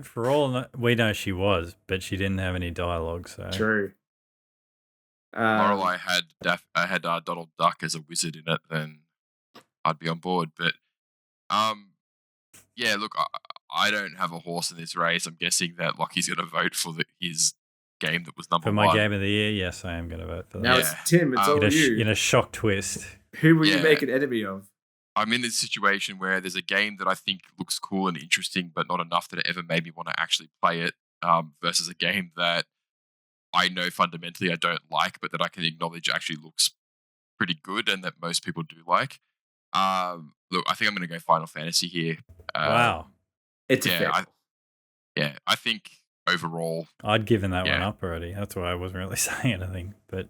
For all we know, she was, but she didn't have any dialogue. So true. Lorelei had Donald Duck as a wizard in it, then I'd be on board. But yeah, look, I don't have a horse in this race. I'm guessing that Lockie's going to vote for his game that was number one. For my game of the year, yes, I am going to vote for that. Now it's Tim, it's all you. In a shock twist. Who will you make an enemy of? I'm in this situation where there's a game that I think looks cool and interesting, but not enough that it ever made me want to actually play it, versus a game that I know fundamentally I don't like, but that I can acknowledge actually looks pretty good and that most people do like. Look, I think I'm going to go Final Fantasy here. Wow. It's I think overall... I'd given that one up already. That's why I wasn't really saying anything, but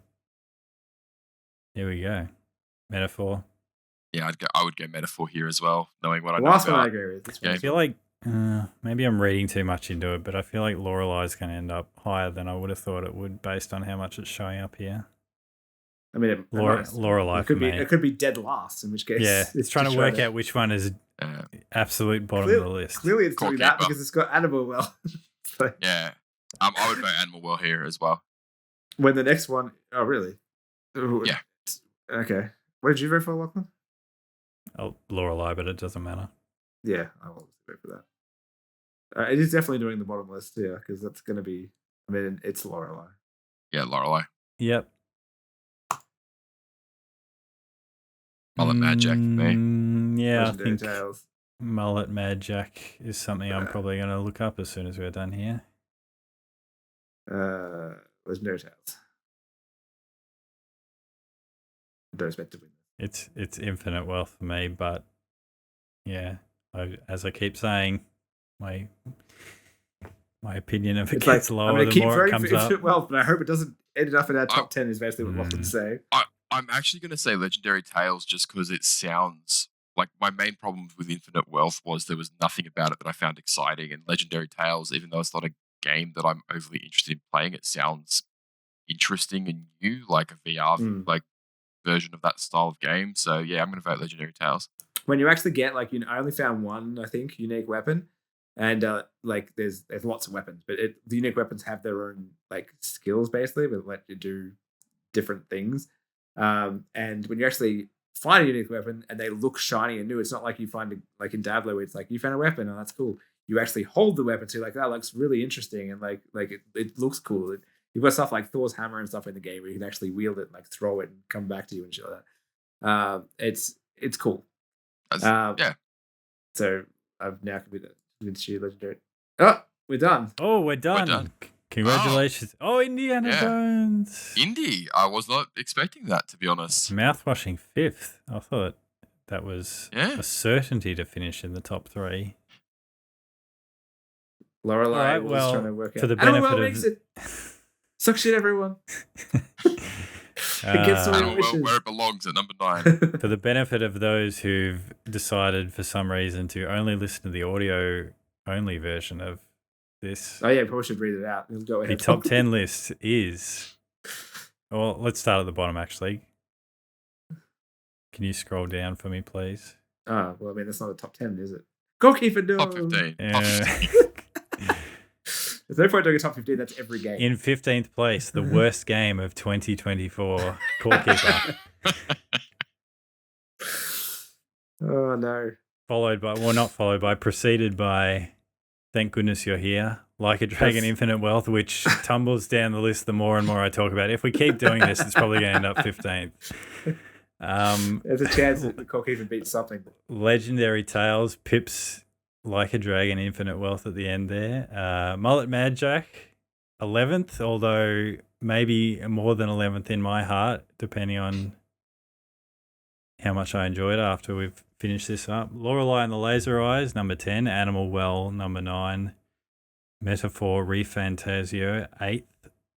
here we go. Metaphor. Yeah, I would go Metaphor here as well, knowing what I know last about. One I agree with. I feel like maybe I'm reading too much into it, but I feel like Lorelei's going to end up higher than I would have thought it would based on how much it's showing up here. I mean, Lorelei it could be dead last, in which case it's trying to work out which one is absolute bottom of the list. Clearly, it's doing that because it's got Animal Well. So. Yeah, I would vote Animal Well here as well. When the next one, oh really? Yeah. Okay. What did you vote for, Lachlan? Oh, Lorelei, but it doesn't matter. Yeah, I will vote for that. It is definitely doing the bottom list, yeah, because that's going to be. I mean, it's Lorelei. Yeah, Lorelei. Yep. Mullet Mad Jack for me. Yeah, Legendary I think Tales. Mullet Mad Jack is something I'm probably going to look up as soon as we're done here. Legendary Tales. I don't expect to win. It's Infinite Wealth for me, but yeah, as I keep saying, my opinion of it gets lower the more it comes up. Infinite Wealth, but I hope it doesn't end up in our top 10 is basically what Lachlan's saying. I'm actually going to say Legendary Tales just because it sounds like my main problem with Infinite Wealth was there was nothing about it that I found exciting. And Legendary Tales, even though it's not a game that I'm overly interested in playing, it sounds interesting and new, like a VR like version of that style of game. So yeah, I'm going to vote Legendary Tales. When you actually get I only found one, I think, unique weapon, and there's lots of weapons, but the unique weapons have their own skills basically, but let you do different things. And when you actually find a unique weapon and they look shiny and new. It's not like you find like in Diablo where it's like you found a weapon and that's cool. You actually hold the weapon, so you're like, that looks really interesting and like it looks cool. You've got stuff like Thor's hammer and stuff in the game where you can actually wield it and like throw it and come back to you and shit like that. It's cool. Yeah. So I've now convinced you legendary. Oh, we're done. Oh, we're done. Congratulations. Oh, Indiana Jones. Indy. I was not expecting that, to be honest. Mouthwashing 5th. I thought that was a certainty to finish in the top 3. Lorelei was trying to work out. For the benefit of it. Suck shit, everyone. Where it belongs at number 9. For the benefit of those who've decided for some reason to only listen to the audio-only version of this. Oh, yeah, probably should read it out. Go ahead. The top 10 list is... Well, let's start at the bottom, actually. Can you scroll down for me, please? Oh, well, I mean, that's not a top 10, is it? Goalkeeper no. Top 15. Top 15. There's no point doing a top 15. That's every game. In 15th place, the worst game of 2024, Courtkeeper. Oh, no. Preceded by Thank Goodness You're Here, Like a Dragon, Infinite Wealth, which tumbles down the list the more and more I talk about it. If we keep doing this, it's probably going to end up 15th. There's a chance that the Courtkeeper beats something. Legendary Tales, Pips, Like a Dragon, Infinite Wealth at the end there. Mullet Mad Jack, 11th, although maybe more than 11th in my heart, depending on how much I enjoyed after we've finished this up. Lorelei and the Laser Eyes, number 10. Animal Well, number 9. Metaphor Refantasio, 8th.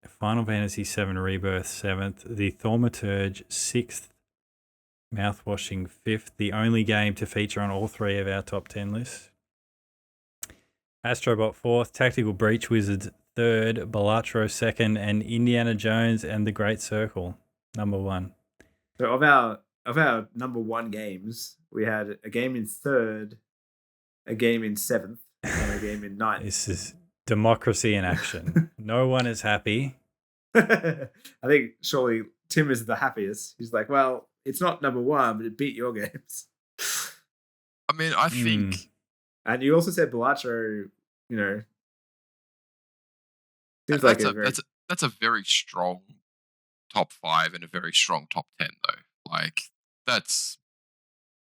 Final Fantasy VII Rebirth, 7th. The Thaumaturge, 6th. Mouthwashing, 5th. The only game to feature on all 3 of our top 10 lists. Astrobot, 4th. Tactical Breach Wizards, 3rd. Balatro, 2nd. And Indiana Jones and the Great Circle, number 1. So of our number 1 games, we had a game in 3rd, a game in 7th, and a game in 9th. This is democracy in action. No one is happy. I think surely Tim is the happiest. He's like, well, it's not number 1, but it beat your games. I mean, I think... And you also said Balatro, seems that's a very strong top 5 and a very strong top 10, though. Like, that's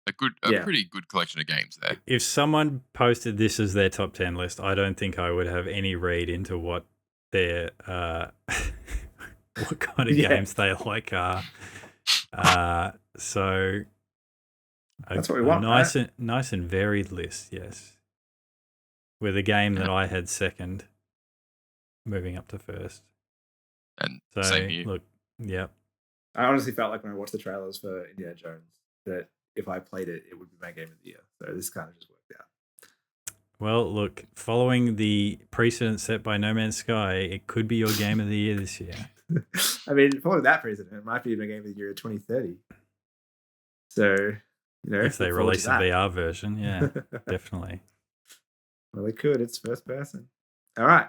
a pretty good collection of games there. If someone posted this as their top 10 list, I don't think I would have any read into what their what kind of games they like are. So that's what we want. Nice and varied list, yes. With a game that I had second, moving up to first. And so, same here. Look, yeah. I honestly felt like when I watched the trailers for Indiana Jones that if I played it, it would be my game of the year. So this kind of just worked out. Well, look, following the precedent set by No Man's Sky, it could be your game of the year this year. I mean, following that precedent, it might be my game of the year 2030. So, if they release a VR version, yeah, definitely. Well, they could. It's first person. All right.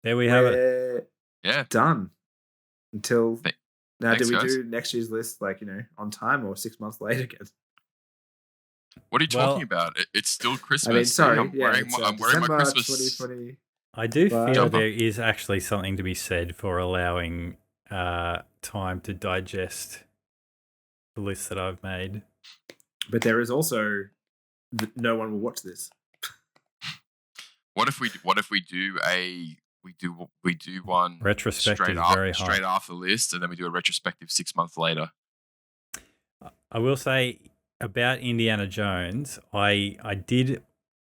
There we have it. Yeah. Done. Until now, Thanks, do we guys. do next year's list on time or 6 months later again? What are you talking about? It's still Christmas. I mean, sorry. I'm wearing my Christmas. 2020. I do feel there is actually something to be said for allowing time to digest the list that I've made. But there is also no one will watch this. What if we do one retrospective straight after the list, and then we do a retrospective 6 months later? I will say about Indiana Jones, I did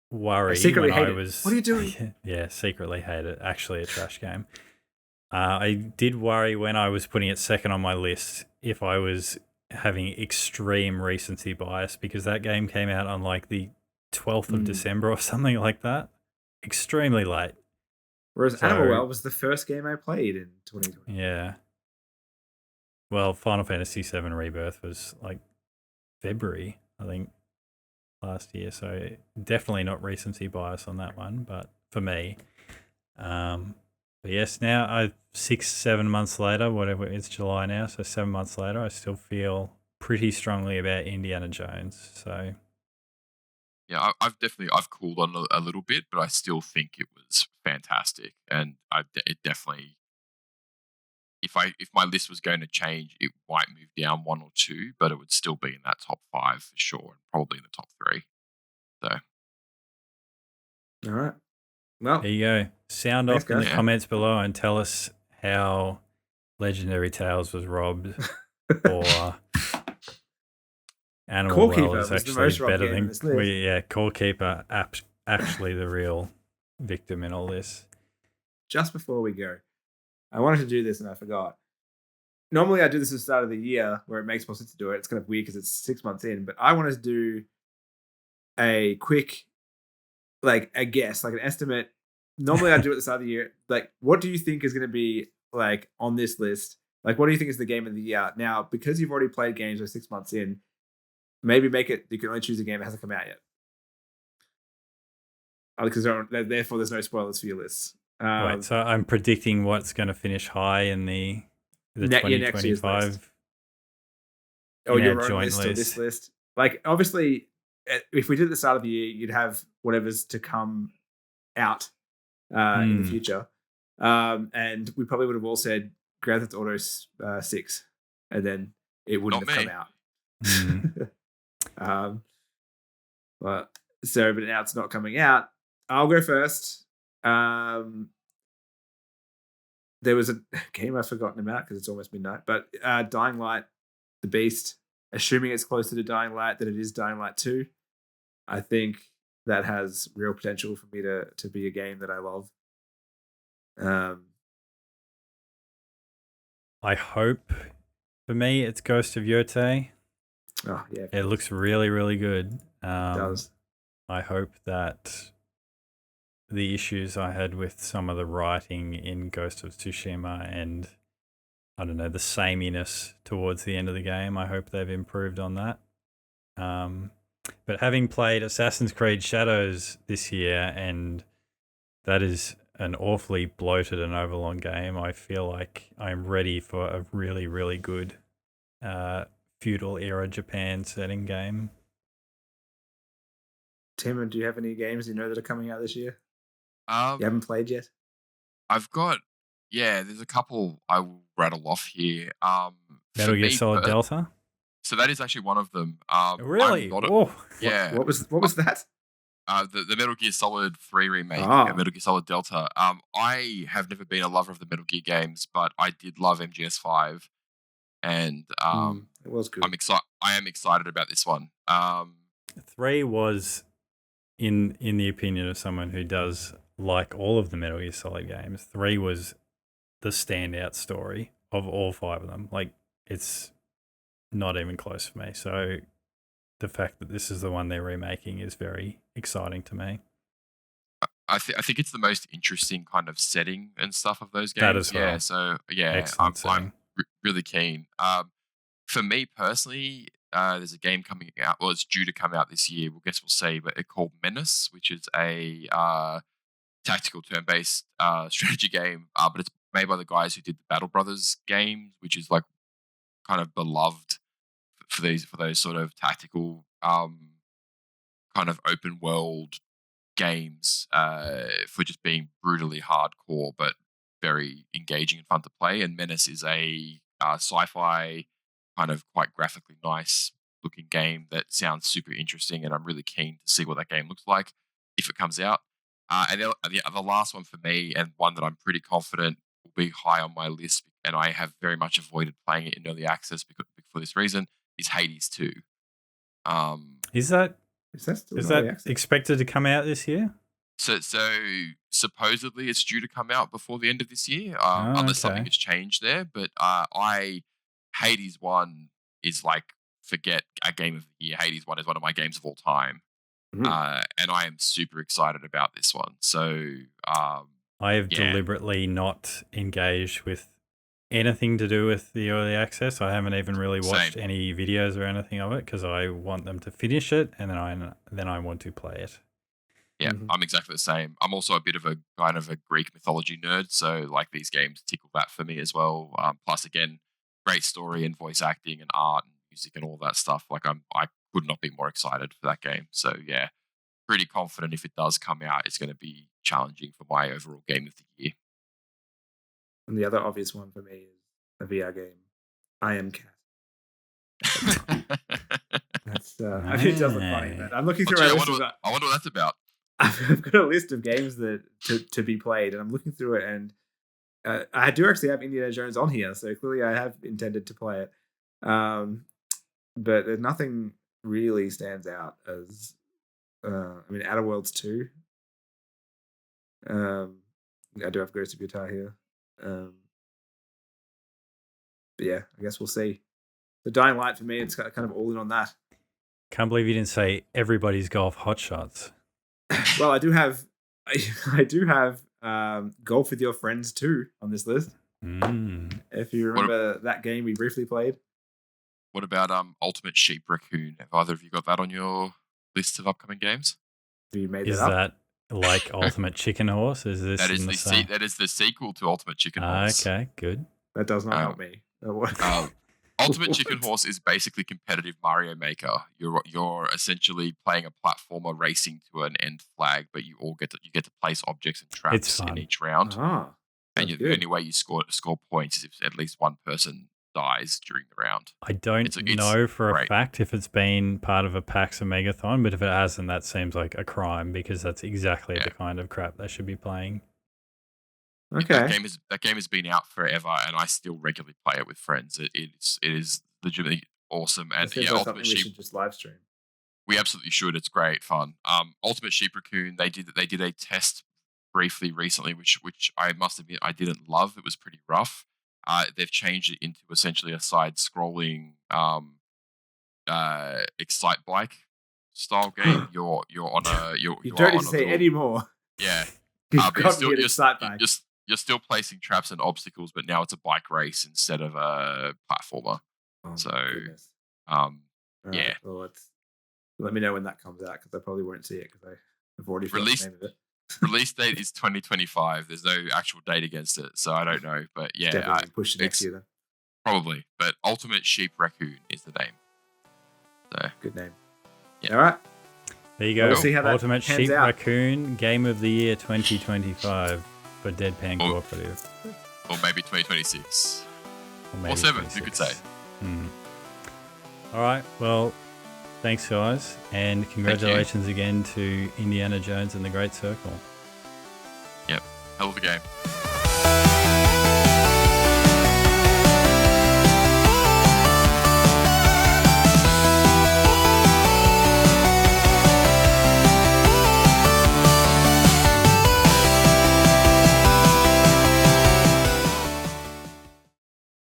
worry I secretly when hate I it. was. What are you doing? Yeah, secretly hate it. Actually, a trash game. I did worry when I was putting it second on my list if I was having extreme recency bias, because that game came out on like the 12th of December or something like that. Extremely late. Whereas Animal Well was the first game I played in 2020. Yeah. Well, Final Fantasy VII Rebirth was like February, I think, last year. So definitely not recency bias on that one, but for me. But yes, now 6-7 months later, whatever, it's July now, so 7 months later, I still feel pretty strongly about Indiana Jones. So Yeah, I've cooled on a little bit, but I still think it was fantastic, and it definitely. If my list was going to change, it might move down 1 or 2, but it would still be in that top 5 for sure, and probably in the top 3. So, All right. Well, there you go. Sound thanks, off in the guys. comments below and tell us how Legendary Tales was robbed, or Animal Core World Keeper is was the actually most robbed better game in than this list. Core Keeper actually the real victim in all this. Just before we go, I wanted to do this and I forgot. Normally I do this at the start of the year where it makes more sense to do it. It's kind of weird because it's 6 months in, but I wanted to do a quick, like a guess, like an estimate. Normally I do it at the start of the year. Like, what do you think is going to be like on this list? Like, what do you think is the game of the year? Now, because you've already played games that are 6 months in, maybe make it, you can only choose a game that hasn't come out yet. Because therefore there's no spoilers for your list. Right, so I'm predicting what's going to finish high in the next year's 2025. Or in your our own joint list or this list. Like, obviously, if we did it at the start of the year, you'd have whatever's to come out in the future. And we probably would have all said Grand Theft Auto 6, and then it wouldn't have come out. But now it's not coming out. I'll go first. There was a game I've forgotten about because it's almost midnight, but Dying Light, The Beast, assuming it's closer to Dying Light than it is Dying Light 2, I think that has real potential for me to be a game that I love. I hope, for me, it's Ghost of Yotei. Oh, yeah. It looks really, really good. It does. I hope that the issues I had with some of the writing in Ghost of Tsushima and, I don't know, the sameness towards the end of the game, I hope they've improved on that. But having played Assassin's Creed Shadows this year, and that is an awfully bloated and overlong game, I feel like I'm ready for a really, really good feudal era Japan setting game. Tim, do you have any games you know that are coming out this year? You haven't played yet? I've got, there's a couple I will rattle off here. Metal Gear Solid Delta? So that is actually one of them. Really? Yeah. What was that? The Metal Gear Solid 3 remake, Metal Gear Solid Delta. I have never been a lover of the Metal Gear games, but I did love MGS5, and it was good. I am excited about this one. 3 was, in the opinion of someone who does like all of the Metal Gear Solid games, 3 was the standout story of all 5 of them. Like, it's not even close for me. So the fact that this is the one they're remaking is very exciting to me. I think it's the most interesting kind of setting and stuff of those games. That as well. Yeah, so I'm really keen. For me personally, there's a game coming out. Well, it's due to come out this year. We'll see, but it's called Menace, which is a tactical turn-based strategy game. But it's made by the guys who did the Battle Brothers games, which is like kind of beloved for those sort of tactical kind of open world games for just being brutally hardcore but very engaging and fun to play. And Menace is a sci-fi kind of quite graphically nice looking game that sounds super interesting, and I'm really keen to see what that game looks like if it comes out. And the last one for me, and one that I'm pretty confident will be high on my list, and I have very much avoided playing it in early access for this reason, is Hades 2. Is that still expected to come out this year? So supposedly it's due to come out before the end of this year, unless something has changed there. But Hades 1 is like, forget a game of the year. Hades 1 is one of my games of all time. And I am super excited about this one. So I have deliberately not engaged with anything to do with the early access. I haven't even really watched any videos or anything of it because I want them to finish it, and then I want to play it. Yeah, I'm exactly the same. I'm also a bit of a kind of a Greek mythology nerd, so like these games tickle that for me as well. Plus, again, great story and voice acting and art, and music and all that stuff. Like I could not be more excited for that game. So yeah, pretty confident if it does come out, it's going to be challenging for my overall game of the year. And the other obvious one for me is a VR game. I Am Cat. That's I mean, it does look funny, but I'm looking through my list. I wonder what that's about. I've got a list of games that to be played, and I'm looking through it, and I do actually have Indiana Jones on here, so clearly I have intended to play it. But nothing really stands out as. I mean, Outer Worlds 2. I do have Ghost of Guitar here. But yeah, I guess we'll see. The Dying Light for me, it's kind of all in on that. Can't believe you didn't say Everybody's Golf Hot Shots. Well, I do have Golf with Your Friends too on this list. If you remember that game we briefly played. What about Ultimate Sheep Raccoon? Have either of you got that on your list of upcoming games? You made Is that like Ultimate Chicken Horse? Is this that is the sequel to Ultimate Chicken Horse? Okay, good. That does not help me. Ultimate Chicken Horse is basically competitive Mario Maker. You're essentially playing a platformer racing to an end flag, but you get to place objects and traps in each round. And the only way you score points is if at least one person dies during the round. I don't know for a fact if it's been part of a PAX or Megathon, but if it hasn't, that seems like a crime because that's exactly the kind of crap they should be playing. Okay. That game has been out forever, and I still regularly play it with friends. It is legitimately awesome. And yeah, Ultimate Sheep, we should just live stream. We absolutely should. It's great fun. Ultimate Sheep Raccoon. They did a test briefly recently, which I must admit I didn't love. It was pretty rough. They've changed it into essentially a side-scrolling Excite Bike style game. You're on a you don't need to say any more. Yeah. You're still placing traps and obstacles, but now it's a bike race instead of a platformer. Yeah. Well, let me know when that comes out because I probably won't see it because I've already released the name of it. Release date is 2025. There's no actual date against it, so I don't know. But yeah, definitely push it next year then. Probably. But Ultimate Sheep Raccoon is the name. So good name. Yeah. All right. There you go. We'll see how that Ultimate Sheep out. Raccoon Game of the Year 2025 for Deadpan Cooperative. Or maybe 2026. Or 7, you could say. All right. Well, thanks, guys. And congratulations again to Indiana Jones and the Great Circle. Yep. Hell of a game.